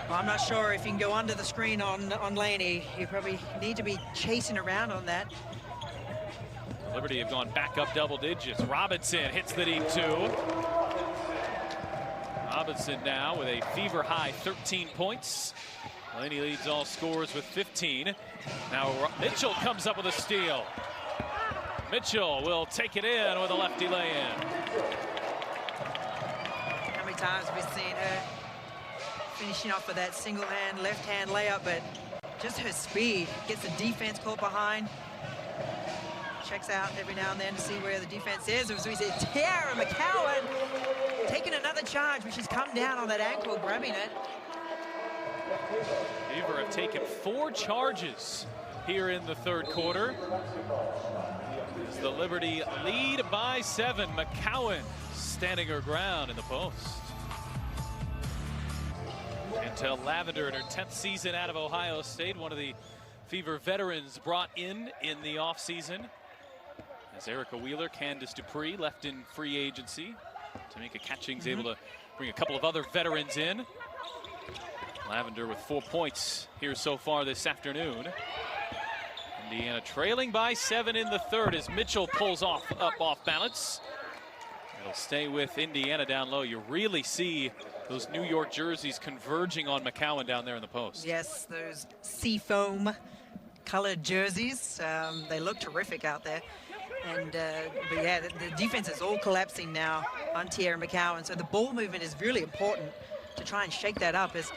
Well, I'm not sure if you can go under the screen on Laney. You probably need to be chasing around on that. Liberty have gone back up double digits. Robinson hits the deep two. Robinson now with a Fever high 13 points. Laney leads all scorers with 15. Now Mitchell comes up with a steal. Mitchell will take it in with a lefty lay-in. How many times have we seen her finishing off with that single hand, left hand layup, but just her speed gets the defense caught behind. Checks out every now and then to see where the defense is. As we see Tierra McCowan taking another charge, but she's come down on that ankle, grabbing it. Fever have taken 4 charges here in the third quarter. As the Liberty lead by 7. McCowan standing her ground in the post. Until Lavender in her 10th season out of Ohio State, one of the Fever veterans brought in the offseason. As Erica Wheeler, Candace Dupree left in free agency. Tamika Catching's able to bring a couple of other veterans in. Lavender with 4 points here so far this afternoon. Indiana trailing by 7 in the third as Mitchell pulls up off balance. It'll stay with Indiana down low. You really see those New York jerseys converging on McCowan down there in the post. Yes, those seafoam colored jerseys. They look terrific out there. And but yeah, the defense is all collapsing now on Tierra McCowan. So the ball movement is really important to try and shake that up. As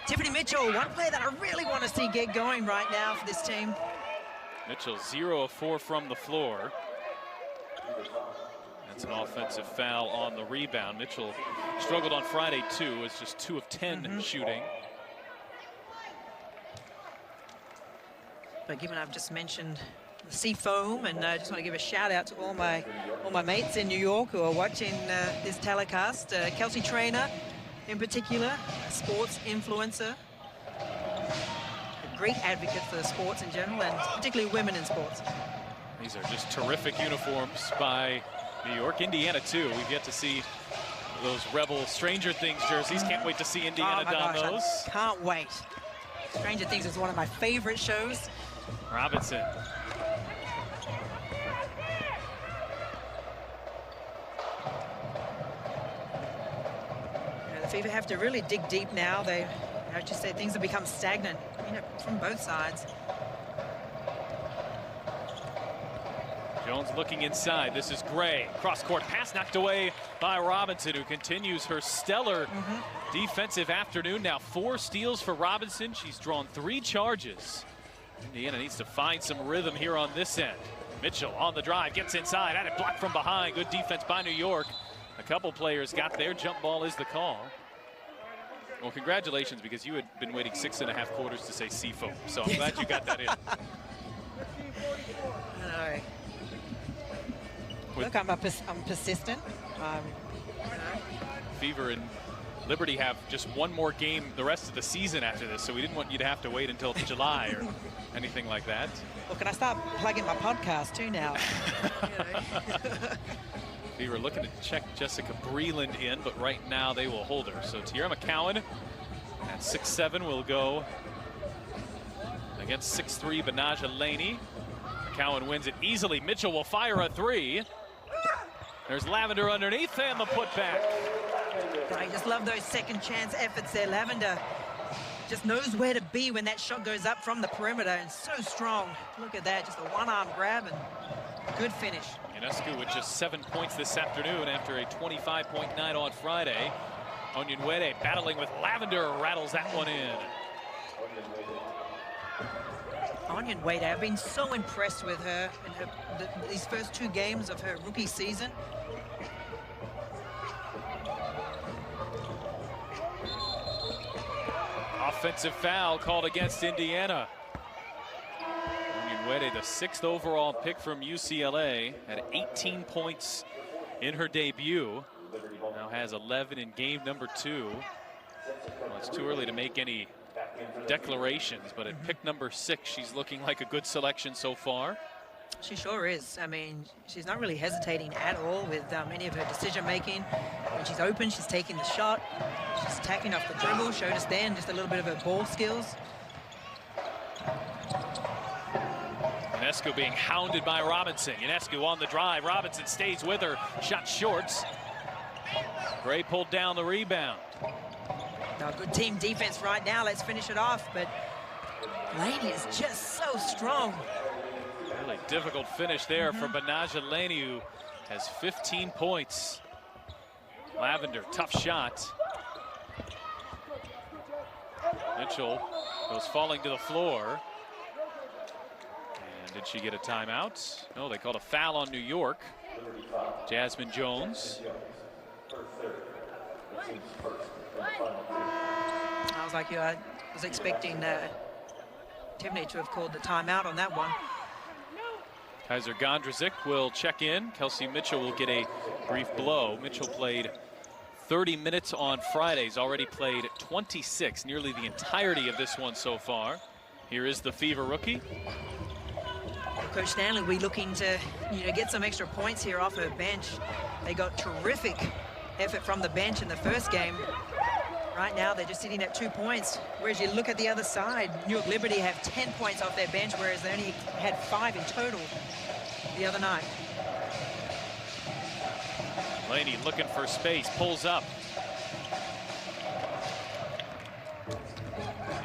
Tiffany Mitchell, one player that I really want to see get going right now for this team. Mitchell 0 of 4 from the floor. That's an offensive foul on the rebound. Mitchell struggled on Friday too. Was just 2 of 10 shooting. But given I've just mentioned the seafoam, and I just want to give a shout out to all my mates in New York who are watching this telecast. Kelsey Trainer in particular, sports influencer, a great advocate for the sports in general, and particularly women in sports. These are just terrific uniforms by New York. Indiana too. We've yet to see those Rebel Stranger Things jerseys. Can't wait to see Indiana don those. I can't wait. Stranger Things is one of my favorite shows. Robinson. The Fever have to really dig deep now. They, as you said, things have become stagnant, from both sides. Jones looking inside. This is Gray. Cross-court pass knocked away by Robinson, who continues her stellar defensive afternoon. Now 4 steals for Robinson. She's drawn 3 charges. Indiana needs to find some rhythm here on this end. Mitchell on the drive, gets inside, had it blocked from behind. Good defense by New York. A couple players got there. Jump ball is the call. Well, congratulations, because you had been waiting 6.5 quarters to say seafoam. So I'm glad you got that in. I know. Look, I'm persistent. Fever and Liberty have just one more game the rest of the season after this, so we didn't want you to have to wait until July or anything like that. Well, can I start plugging my podcast too now? We were looking to check Jessica Breland in, but right now they will hold her. So Tiara McCowan at 6'7" will go against 6'3" Banaja Laney. McCowan wins it easily. Mitchell will fire a three. There's Lavender underneath and the putback. I just love those second chance efforts there. Lavender just knows where to be when that shot goes up from the perimeter, and so strong. Look at that, just a one-arm grab and good finish. Ionescu with just 7 points this afternoon after a 25-point night on Friday. Onyenwere battling with Lavender, rattles that one in. Onyenwere, I've been so impressed with her in these first 2 games of her rookie season. Offensive foul called against Indiana. Onyenwere, the 6th overall pick from UCLA, had 18 points in her debut. Now has 11 in game number 2. Well, it's too early to make any declarations, but at pick number 6, she's looking like a good selection so far. She sure is. I mean, she's not really hesitating at all with any of her decision making. When she's open, she's taking the shot. She's attacking off the dribble. Showed us then just a little bit of her ball skills. Ionescu being hounded by Robinson. Ionescu on the drive. Robinson stays with her. Shot shorts. Gray pulled down the rebound. Now, good team defense right now. Let's finish it off. But Laney is just so strong. Really difficult finish there for Banaja Laney, who has 15 points. Lavender, tough shot. Mitchell goes falling to the floor. And did she get a timeout? No, they called a foul on New York. Jasmine Jones. I was like you, I was expecting Tiffany to have called the timeout on that one. Kaiser Gondrzic will check in. Kelsey Mitchell will get a brief blow. Mitchell played 30 minutes on Friday. He's already played 26, nearly the entirety of this one so far. Here is the Fever rookie. Coach Stanley, we looking to get some extra points here off her bench. They got terrific effort from the bench in the first game. Right now, they're just sitting at 2 points. Whereas you look at the other side, New York Liberty have 10 points off their bench, whereas they only had 5 in total the other night. Laney looking for space, pulls up.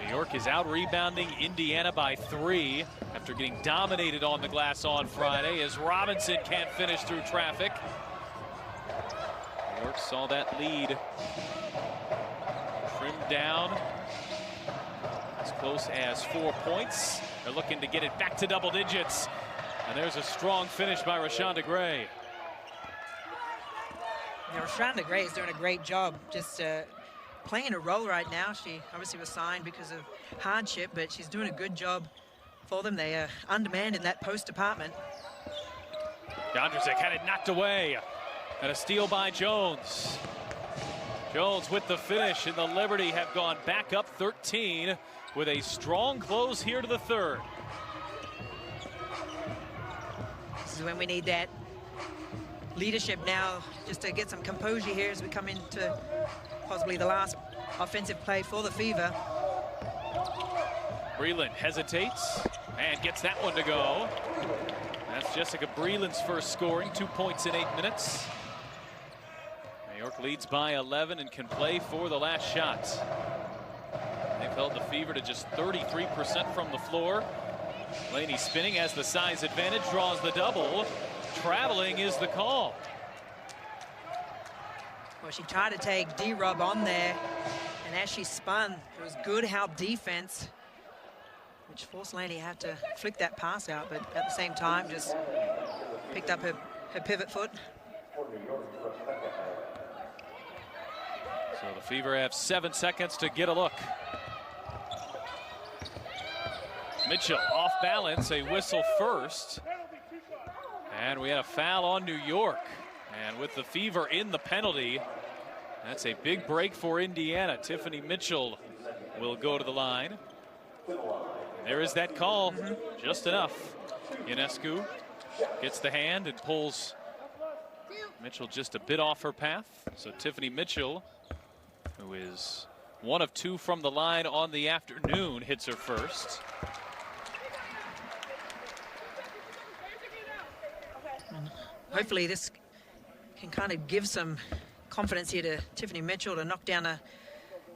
New York is out rebounding Indiana by 3 after getting dominated on the glass on Friday as Robinson can't finish through traffic. New York saw that lead trimmed down as close as 4 points. They're looking to get it back to double digits. And there's a strong finish by Rashonda Gray. Yeah, Rashonda Gray is doing a great job just playing a role right now. She obviously was signed because of hardship, but she's doing a good job for them. They are undermanned in that post department. Gondrzic had it knocked away. And a steal by Jones. Jones with the finish, and the Liberty have gone back up 13 with a strong close here to the third. This is when we need that leadership now, just to get some composure here as we come into possibly the last offensive play for the Fever. Breland hesitates and gets that one to go. That's Jessica Breland's first scoring, 2 points in 8 minutes. New York leads by 11 and can play for the last shot. They've held the Fever to just 33% from the floor. Laney spinning as the size advantage, draws the double. Traveling is the call. Well, she tried to take D-Rob on there, and as she spun, it was good help defense, which forced Laney had to flick that pass out, but at the same time just picked up her pivot foot. So the Fever have 7 seconds to get a look. Mitchell off balance, a whistle first. And we had a foul on New York. And with the Fever in the penalty, that's a big break for Indiana. Tiffany Mitchell will go to the line. There is that call, just enough. Ionescu gets the hand and pulls Mitchell just a bit off her path. So Tiffany Mitchell, who is 1 of 2 from the line on the afternoon, hits her first. Hopefully this can kind of give some confidence here to Tiffany Mitchell to knock down a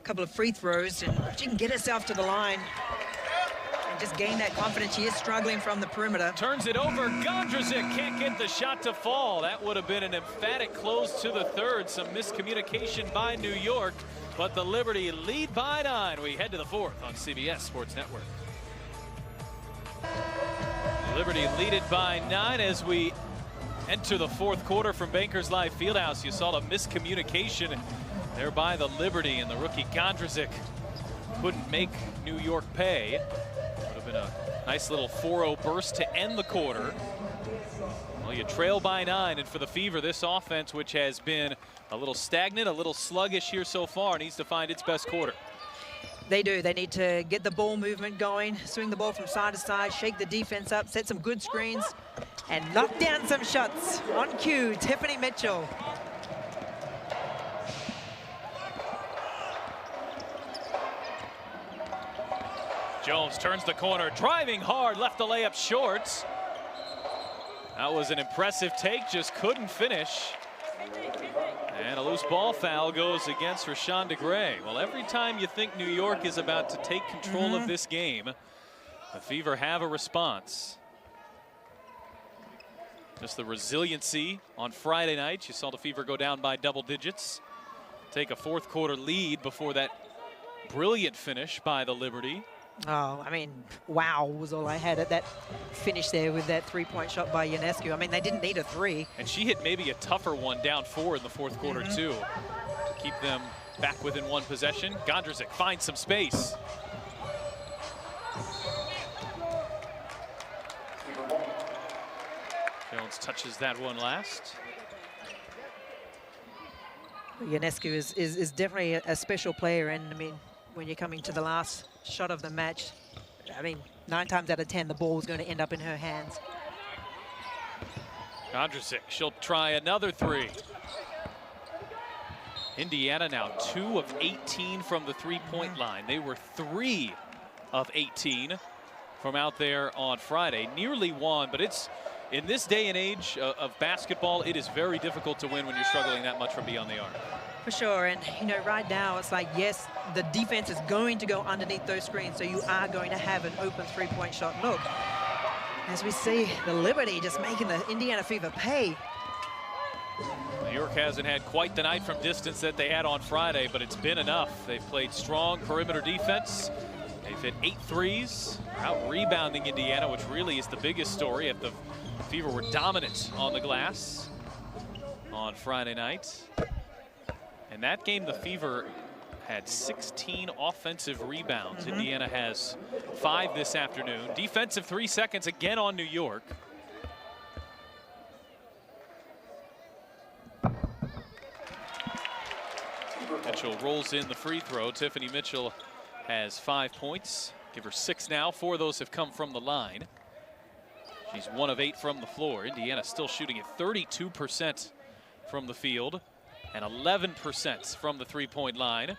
couple of free throws, and she can get herself to the line and just gain that confidence. She is struggling from the perimeter. Turns it over. Gondrzic can't get the shot to fall. That would have been an emphatic close to the third. Some miscommunication by New York, but the Liberty lead by 9. We head to the fourth on CBS Sports Network. Liberty lead it by 9 as we enter the fourth quarter from Bankers Life Fieldhouse. You saw the miscommunication there by the Liberty, and the rookie Gondrzic couldn't make New York pay. Would have been a nice little 4-0 burst to end the quarter. Well, you trail by 9, and for the Fever, this offense, which has been a little stagnant, a little sluggish here so far, needs to find its best quarter. They do. They need to get the ball movement going, swing the ball from side to side, shake the defense up, set some good screens, and knock down some shots. On cue, Tiffany Mitchell. Jones turns the corner, driving hard, left the layup short. That was an impressive take, just couldn't finish. And a loose ball foul goes against Rashawn DeGray. Well, every time you think New York is about to take control of this game, the Fever have a response. Just the resiliency on Friday night. You saw the Fever go down by double digits, take a fourth quarter lead before that brilliant finish by the Liberty. Oh, I mean, wow was all I had at that finish there with that three-point shot by Ionescu. I mean, they didn't need a 3. And she hit maybe a tougher one down 4 in the fourth quarter, too, to keep them back within 1 possession. Gondrzic finds some space. Jones touches that one last. Ionescu is definitely a special player, and I mean, when you're coming to the last shot of the match, I mean, 9 times out of 10, the ball is going to end up in her hands. Gondrzic, she'll try another 3. Indiana now 2 of 18 from the three-point line. They were 3 of 18 from out there on Friday. Nearly won, but it's, in this day and age of basketball, it is very difficult to win when you're struggling that much from beyond the arc. For sure, and you know, right now it's like, yes, the defense is going to go underneath those screens, so you are going to have an open three-point shot look. As we see the Liberty just making the Indiana Fever pay. New York hasn't had quite the night from distance that they had on Friday, but it's been enough. They've played strong perimeter defense. They've hit 8 threes, out-rebounding Indiana, which really is the biggest story. If the Fever were dominant on the glass on Friday night. In that game, the Fever had 16 offensive rebounds. Indiana has 5 this afternoon. Defensive 3 seconds again on New York. Mitchell rolls in the free throw. Tiffany Mitchell has 5 points. Give her 6 now. 4 of those have come from the line. She's 1 of 8 from the floor. Indiana still shooting at 32% from the field and 11% from the three-point line.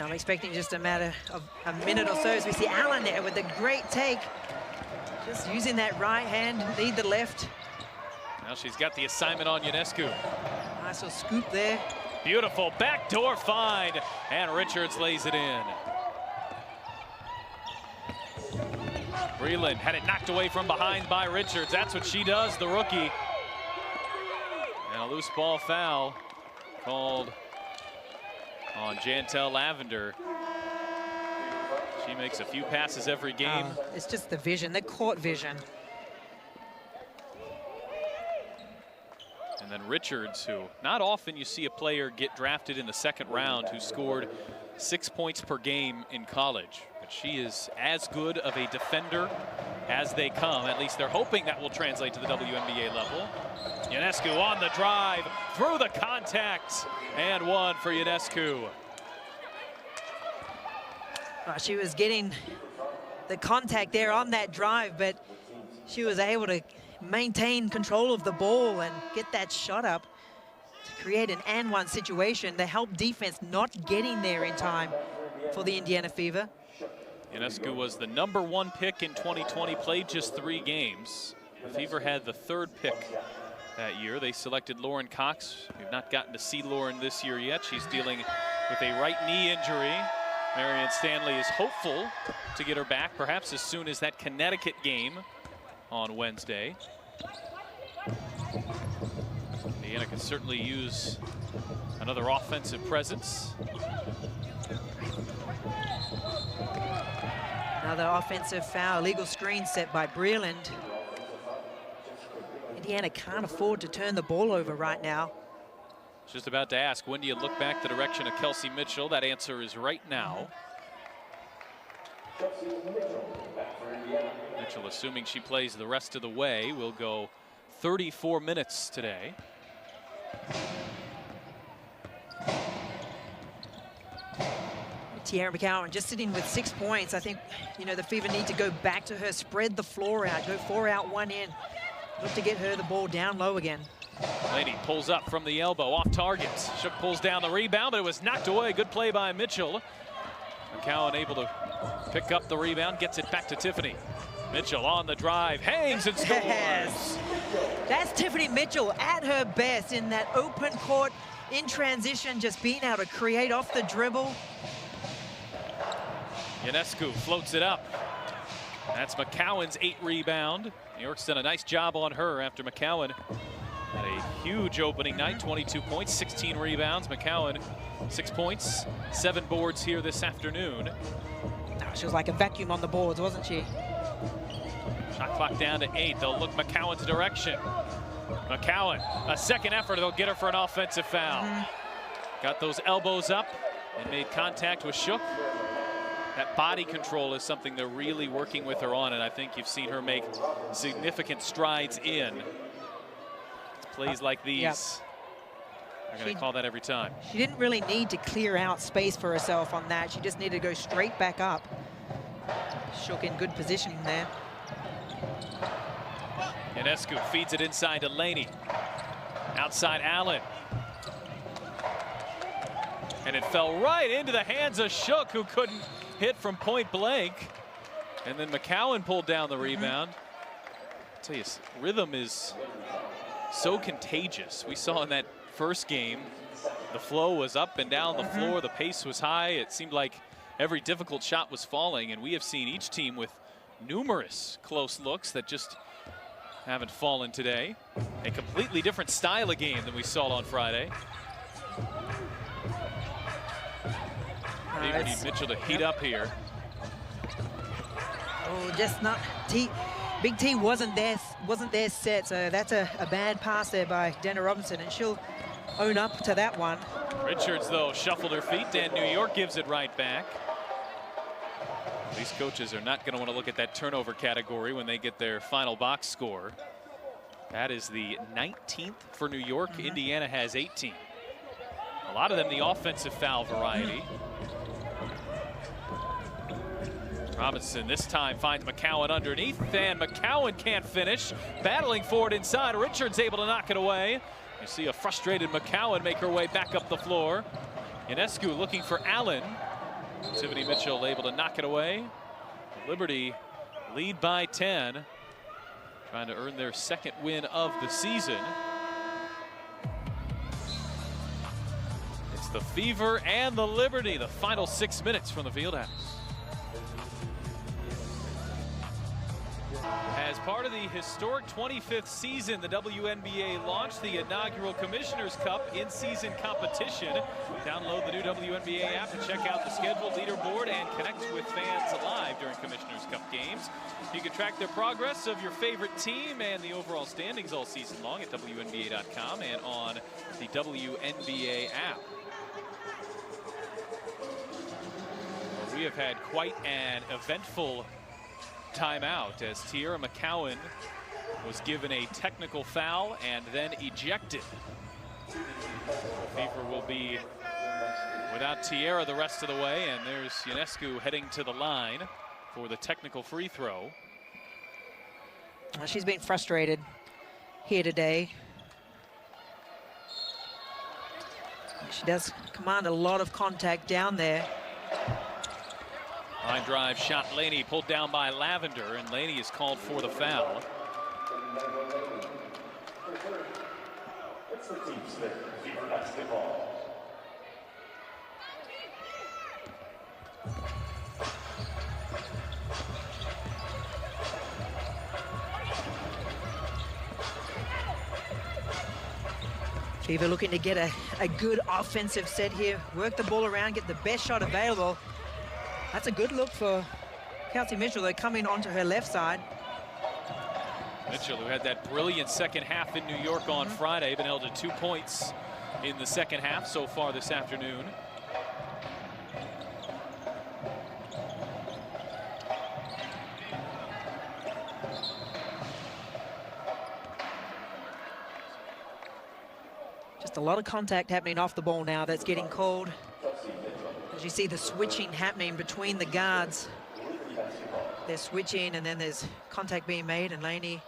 I'm expecting just a matter of a minute or so as we see Allen there with a great take. Just using that right hand, lead the left. Now she's got the assignment on Ionescu. Nice little scoop there. Beautiful backdoor find, and Richards lays it in. Breland had it knocked away from behind by Richards. That's what she does, the rookie. And a loose ball foul called on Jantel Lavender. She makes a few passes every game. It's just the vision, the court vision. And then Richards, who not often you see a player get drafted in the second round who scored 6 points per game in college. But she is as good of a defender as they come. At least they're hoping that will translate to the WNBA level. Ionescu on the drive, through the contact, and 1 for Ionescu. She was getting the contact there on that drive, but she was able to maintain control of the ball and get that shot up to create an and-one situation to help defense not getting there in time for the Indiana Fever. Ionescu was the #1 pick in 2020, played just 3 games. The Fever had the 3rd pick that year. They selected Lauren Cox. We've not gotten to see Lauren this year yet. She's dealing with a right knee injury. Marion Stanley is hopeful to get her back, perhaps as soon as that Connecticut game on Wednesday. Indiana can certainly use another offensive presence. Another offensive foul, illegal screen set by Breland. Indiana can't afford to turn the ball over right now. Just about to ask, when do you look back the direction of Kelsey Mitchell? That answer is right now. Mitchell, assuming she plays the rest of the way, will go 34 minutes today. Tiara McCowan just sitting with 6 points. I think, you know, the Fever need to go back to her, spread the floor out, go 4 out, 1 in. Look to get her the ball down low again. Lady pulls up from the elbow, off target. Shook pulls down the rebound, but it was knocked away. Good play by Mitchell. McCowan able to pick up the rebound, gets it back to Tiffany. Mitchell on the drive, hangs and scores. Yes. That's Tiffany Mitchell at her best in that open court, in transition, just being able to create off the dribble. Ionescu floats it up. That's McCowan's 8th rebound. New York's done a nice job on her after McCowan had a huge opening night, 22 points, 16 rebounds. McCowan, 6 points, 7 boards here this afternoon. She was like a vacuum on the boards, wasn't she? Shot clock down to 8. They'll look McCowan's direction. McCowan, a second effort. They'll get her for an offensive foul. Got those elbows up and made contact with Shook. That body control is something they're really working with her on, and I think you've seen her make significant strides in. Plays like these. They're going to call that every time. She didn't really need to clear out space for herself on that. She just needed to go straight back up. Shook in good positioning there. Ionescu feeds it inside to Laney. Outside Allen. And it fell right into the hands of Shook, who couldn't hit from point blank. And then McCowan pulled down the rebound. I'll tell you, rhythm is so contagious. We saw in that first game, the flow was up and down the floor. The pace was high. It seemed like every difficult shot was falling. And we have seen each team with numerous close looks that just haven't fallen today. A completely different style of game than we saw on Friday. They need Mitchell to heat up here. Oh, just not Big T wasn't there set, so that's a bad pass there by Dana Robinson, and she'll own up to that one. Richards, though, shuffled her feet, and New York gives it right back. These coaches are not going to want to look at that turnover category when they get their final box score. That is the 19th for New York. Indiana has 18. A lot of them the offensive foul variety. Robinson this time finds McCowan underneath, and McCowan can't finish. Battling for it inside. Richards able to knock it away. You see a frustrated McCowan make her way back up the floor. Ionescu looking for Allen. Tiffany Mitchell able to knock it away. Liberty lead by 10. Trying to earn their 2nd win of the season. It's the Fever and the Liberty, the final 6 minutes from the Fieldhouse. As part of the historic 25th season, the WNBA launched the inaugural Commissioner's Cup in-season competition. Download the new WNBA app to check out the schedule, leaderboard, and connect with fans live during Commissioner's Cup games. You can track the progress of your favorite team and the overall standings all season long at WNBA.com and on the WNBA app. We have had quite an eventful timeout as Tiara McCowan was given a technical foul and then ejected. Fever will be without Tierra the rest of the way, and there's Ionescu heading to the line for the technical free throw. Well, she's been frustrated here today. She does command a lot of contact down there. Line drive shot, Laney pulled down by Lavender, and Laney is called for the foul. It's the team stick, Fever basketball. Fever looking to get a good offensive set here, work the ball around, get the best shot available. That's a good look for Kelsey Mitchell. They're coming onto her left side. Mitchell, who had that brilliant second half in New York on Friday, been held to 2 points in the second half so far this afternoon. Just a lot of contact happening off the ball now that's getting called. As you see the switching happening between the guards. They're switching and then there's contact being made, and Laney,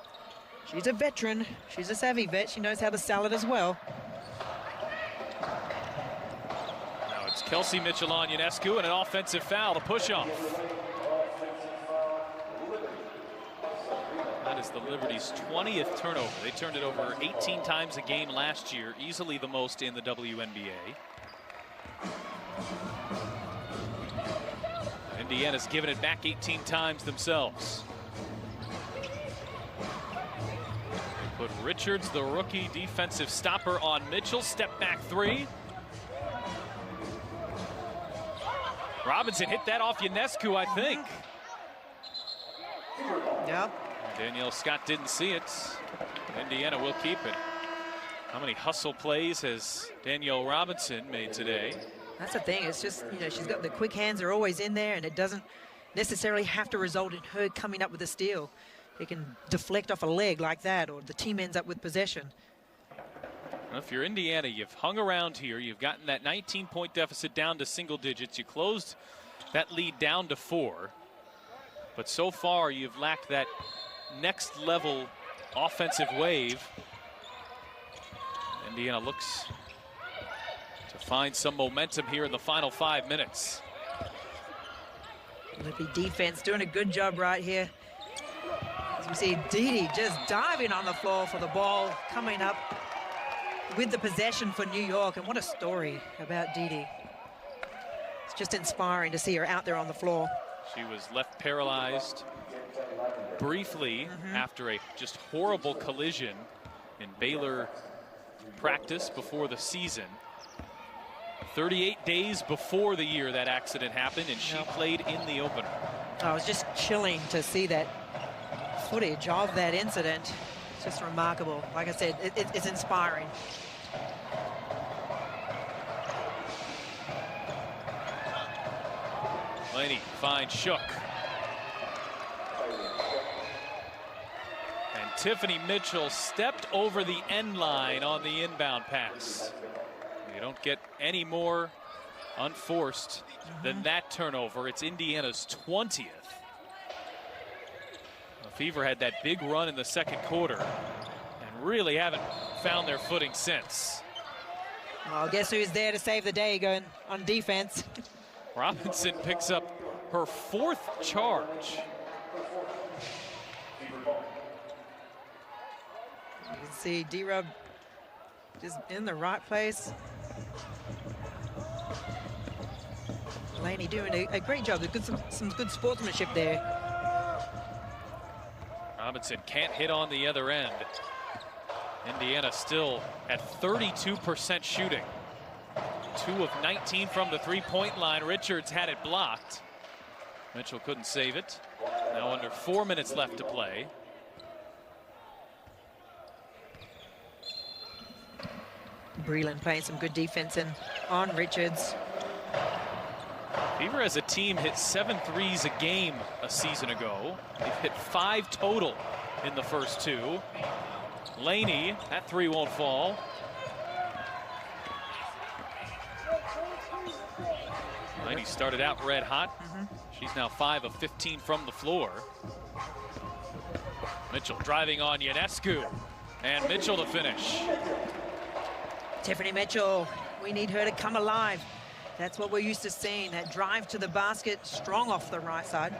she's a veteran. She's a savvy vet. She knows how to sell it as well. Now it's Kelsey Mitchell on Ionescu and an offensive foul to push off. That is the Liberty's 20th turnover. They turned it over 18 times a game last year, easily the most in the WNBA. Indiana's given it back 18 times themselves. Put Richards, the rookie defensive stopper, on Mitchell. Step back three. Robinson hit that off Ionescu, I think. Yeah. Danielle Scott didn't see it. Indiana will keep it. How many hustle plays has Danielle Robinson made today? That's the thing. It's just, you know, she's got the quick hands are always in there, and it doesn't necessarily have to result in her coming up with a steal. It can deflect off a leg like that, or the team ends up with possession. Well, if you're Indiana, you've hung around here. You've gotten that 19-point deficit down to single digits. You closed that lead down to 4. But so far, you've lacked that next level offensive wave. Indiana looks to find some momentum here in the final 5 minutes. Liberty defense doing a good job right here. As we see Didi just diving on the floor for the ball, coming up with the possession for New York. And what a story about Didi. It's just inspiring to see her out there on the floor. She was left paralyzed briefly after a just horrible collision in Baylor practice before the season. 38 days before the year that accident happened, and she played in the opener. Oh, it was just chilling to see that footage of that incident. It's just remarkable. Like I said, it's inspiring. Laney finds Shook. And Tiffany Mitchell stepped over the end line on the inbound pass. You don't get any more unforced than that turnover. It's Indiana's 20th. The Fever had that big run in the second quarter and really haven't found their footing since. Well, guess who's there to save the day going on defense? Robinson picks up her 4th charge. You can see D-Rub just in the right place. Laney doing a great job. There's some good sportsmanship there. Robinson can't hit on the other end. Indiana still at 32% shooting. 2 of 19 from the three-point line. Richards had it blocked. Mitchell couldn't save it. Now under 4 minutes left to play. Breland playing some good defense on Richards. Fever as a team hit 7 threes a game a season ago. They've hit 5 total in the first 2. Laney, that 3 won't fall. Laney started out red hot. She's now 5 of 15 from the floor. Mitchell driving on Ionescu, and Mitchell to finish. Tiffany Mitchell, we need her to come alive. That's what we're used to seeing, that drive to the basket, strong off the right side.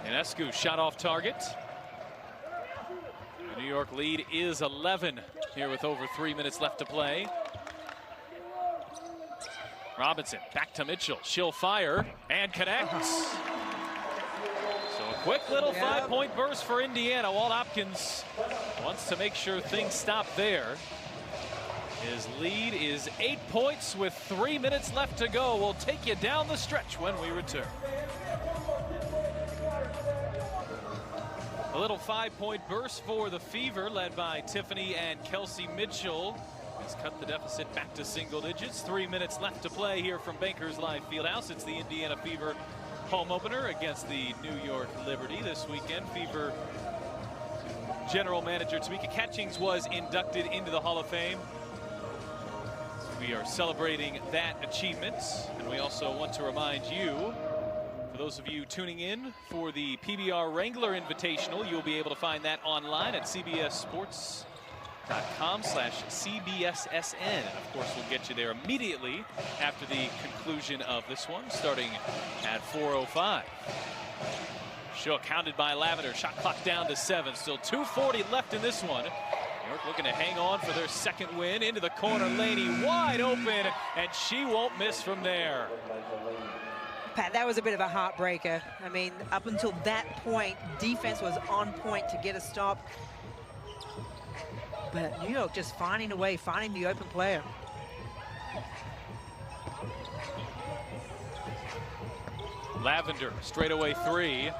Ionescu shot off target. The New York lead is 11 here with over 3 minutes left to play. Robinson back to Mitchell. She'll fire and connects. So a quick little 5-point burst for Indiana. Walt Hopkins wants to make sure things stop there. His lead is 8 points with 3 minutes left to go. We'll take you down the stretch when we return. A little 5-point burst for the Fever, led by Tiffany and Kelsey Mitchell. Has cut the deficit back to single digits. 3 minutes left to play here from Bankers Life Fieldhouse. It's the Indiana Fever home opener against the New York Liberty this weekend. Fever general manager Tamika Catchings was inducted into the Hall of Fame. We are celebrating that achievement, and we also want to remind you, for those of you tuning in for the PBR Wrangler Invitational, you'll be able to find that online at cbssports.com/CBSSN. And of course, we'll get you there immediately after the conclusion of this one, starting at 4:05. Shook, hounded by Lavender. Shot clock down to 7. Still 2:40 left in this one. New York looking to hang on for their second win. Into the corner, Laney wide open, and she won't miss from there. Pat, that was a bit of a heartbreaker. I mean, up until that point, defense was on point to get a stop. But New York just finding a way, finding the open player. Lavender, straightaway 3.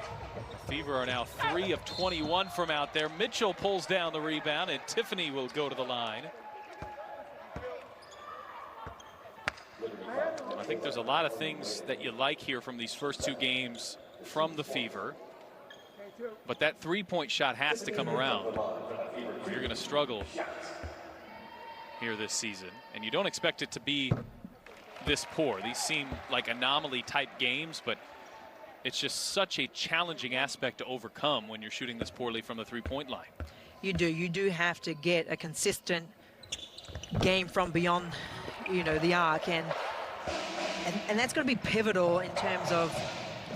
Fever are now 3 of 21 from out there. Mitchell pulls down the rebound, and Tiffany will go to the line. I think there's a lot of things that you like here from these first 2 games from the Fever. But that 3-point shot has to come around. You're going to struggle here this season. And you don't expect it to be this poor. These seem like anomaly type games, but it's just such a challenging aspect to overcome when you're shooting this poorly from the 3-point line. You do have to get a consistent game from beyond, you know, the arc, and that's going to be pivotal in terms of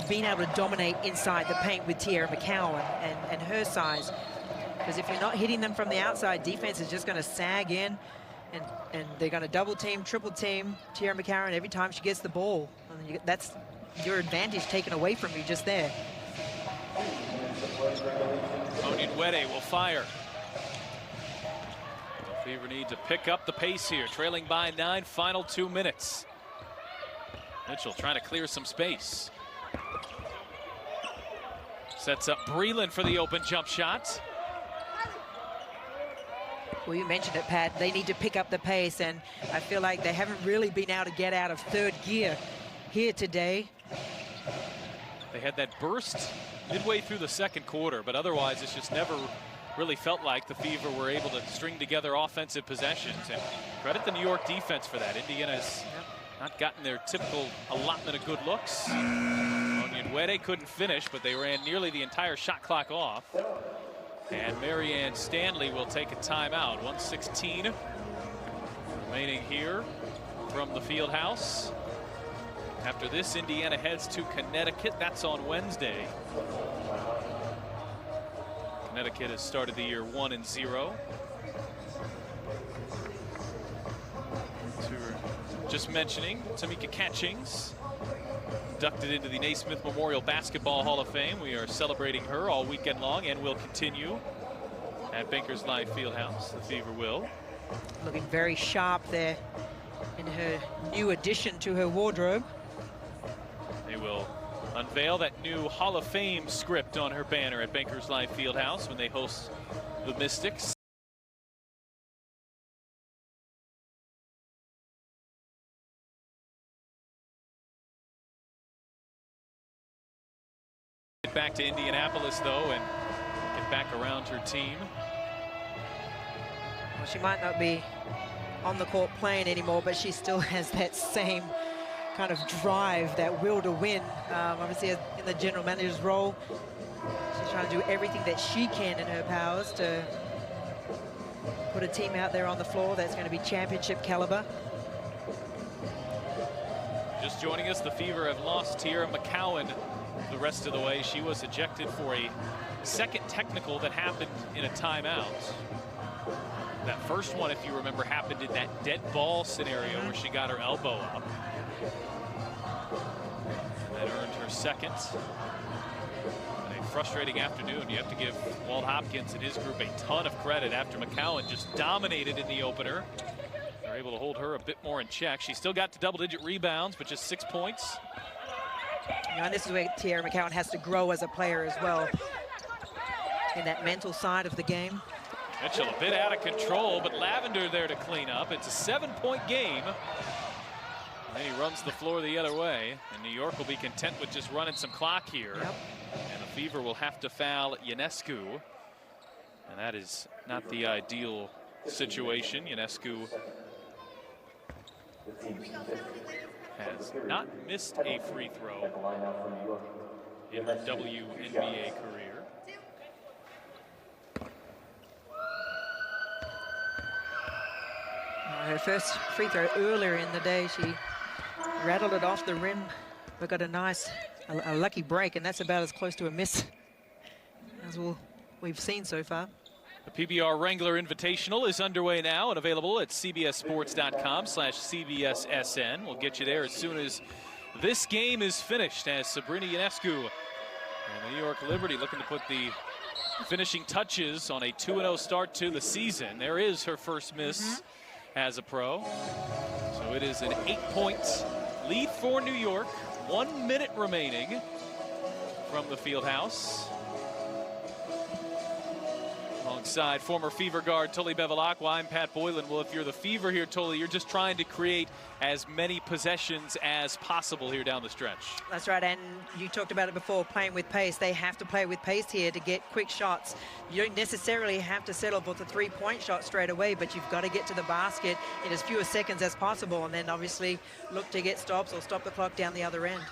being able to dominate inside the paint with Tierra McCowan and her size. Because if you're not hitting them from the outside, defense is just going to sag in, and they're going to double team, triple team Tierra McCowan every time she gets the ball. And that's your advantage taken away from you just there. Onyenwere will fire. The Fever need to pick up the pace here, trailing by 9, final 2 minutes. Mitchell trying to clear some space. Sets up Breland for the open jump shot. Well, you mentioned it, Pat. They need to pick up the pace, and I feel like they haven't really been able to get out of third gear here today. They had that burst midway through the second quarter, but otherwise it's just never really felt like the Fever were able to string together offensive possessions. And credit the New York defense for that. Indiana's not gotten their typical allotment of good looks. Onyenwere couldn't finish, but they ran nearly the entire shot clock off. And Marianne Stanley will take a timeout. 1:16 remaining here from the field house. After this, Indiana heads to Connecticut. That's on Wednesday. Connecticut has started the year 1-0. So we were just mentioning Tamika Catchings, inducted into the Naismith Memorial Basketball Hall of Fame. We are celebrating her all weekend long, and will continue at Bankers Life Fieldhouse. The Fever will. Looking very sharp there in her new addition to her wardrobe. They will unveil that new Hall of Fame script on her banner at Bankers Life Fieldhouse when they host the Mystics. Back to Indianapolis, though, and get back around her team. Well, she might not be on the court playing anymore, but she still has that same kind of drive, that will to win. Obviously, in the general manager's role, she's trying to do everything that she can in her powers to put a team out there on the floor that's going to be championship caliber. Just joining us, the Fever have lost Tierra McCowan the rest of the way. She was ejected for a second technical that happened in a timeout. That first one, if you remember, happened in that dead ball scenario where she got her elbow up. That earned her second. And a frustrating afternoon. You have to give Walt Hopkins and his group a ton of credit after McCowan just dominated in the opener. They're able to hold her a bit more in check. She still got to double-digit rebounds, but just 6 points. You know, and this is where Tierra McCowan has to grow as a player as well, in that mental side of the game. Mitchell a bit out of control, but Lavender there to clean up. It's a 7-point game. And he runs the floor the other way, and New York will be content with just running some clock here. Yep. And the Fever will have to foul Ionescu, and that is not the ideal situation. Ionescu has not missed a free throw in her WNBA career. Her first free throw earlier in the day, she rattled it off the rim, but got a lucky break, and that's about as close to a miss as we've seen so far. The PBR Wrangler Invitational is underway now and available at cbssports.com/CBSSN. We'll get you there as soon as this game is finished, as Sabrina Ionescu and the New York Liberty looking to put the finishing touches on a 2-0 start to the season. There is her first miss as a pro. So it is an 8-point lead for New York. 1 minute remaining from the field house. Alongside former Fever guard Tully Bevilacqua, I'm Pat Boylan. Well, if you're the Fever here, Tully, you're just trying to create as many possessions as possible here down the stretch. That's right, and you talked about it before, playing with pace. They have to play with pace here to get quick shots. You don't necessarily have to settle for the three-point shot straight away, but you've got to get to the basket in as few seconds as possible, and then obviously look to get stops or stop the clock down the other end.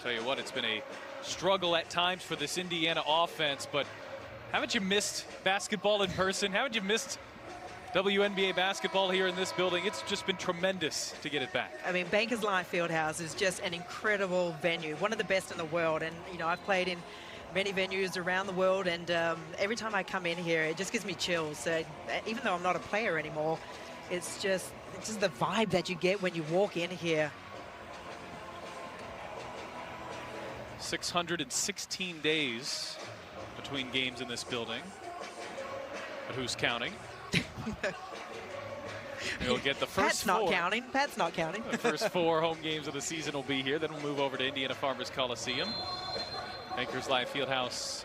Tell you what, it's been a struggle at times for this Indiana offense, but haven't you missed basketball in person? Haven't you missed WNBA basketball here in this building? It's just been tremendous to get it back. I mean, Bankers Life Fieldhouse is just an incredible venue, one of the best in the world. And, you know, I've played in many venues around the world, and every time I come in here, it just gives me chills. Even though I'm not a player anymore, it's just the vibe that you get when you walk in here. 616 days between games in this building. But who's counting? You'll get the first Pat's not counting. Pat's not counting. The first 4 home games of the season will be here. Then we'll move over to Indiana Farmers Coliseum. Bankers Life Fieldhouse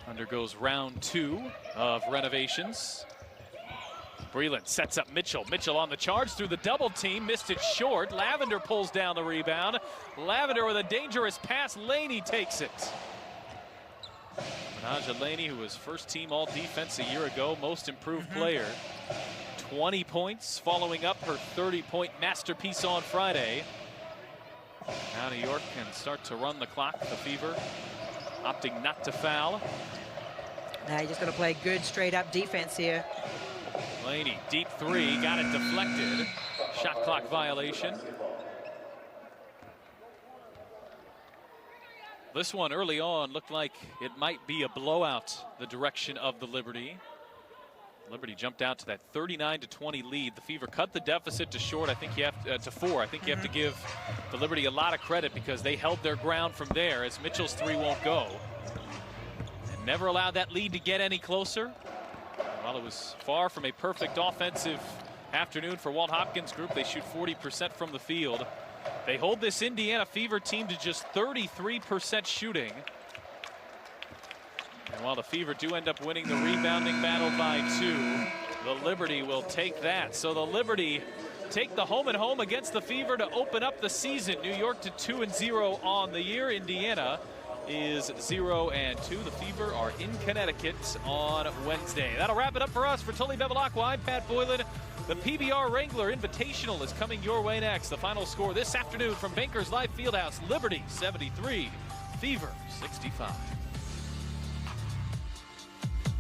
undergoes round 2 of renovations. Breland sets up Mitchell. Mitchell on the charge through the double team. Missed it short. Lavender pulls down the rebound. Lavender with a dangerous pass. Laney takes it. Naja Laney, who was first team all defense a year ago, most improved player. 20 points following up her 30-point masterpiece on Friday. Now New York can start to run the clock. The Fever opting not to foul. Now you just got to play good straight-up defense here. Laney, deep three, got it deflected. Shot clock violation. This one early on looked like it might be a blowout the direction of the Liberty. Liberty jumped out to that 39-20 lead. The Fever cut the deficit to short. I think you have to 4. I think you have to give the Liberty a lot of credit because they held their ground from there as Mitchell's 3 won't go. And never allowed that lead to get any closer. While it was far from a perfect offensive afternoon for Walt Hopkins' group, they shoot 40% from the field. They hold this Indiana Fever team to just 33% shooting. And while the Fever do end up winning the rebounding battle by 2, the Liberty will take that. So the Liberty take the home and home against the Fever to open up the season. New York to 2-0 on the year. Indiana is 0-2. The Fever are in Connecticut on Wednesday. That'll wrap it up for us. For Tully Bevilacqua, I'm Pat Boylan. The PBR Wrangler Invitational is coming your way next. The final score this afternoon from Bankers Life Fieldhouse: Liberty 73, Fever 65.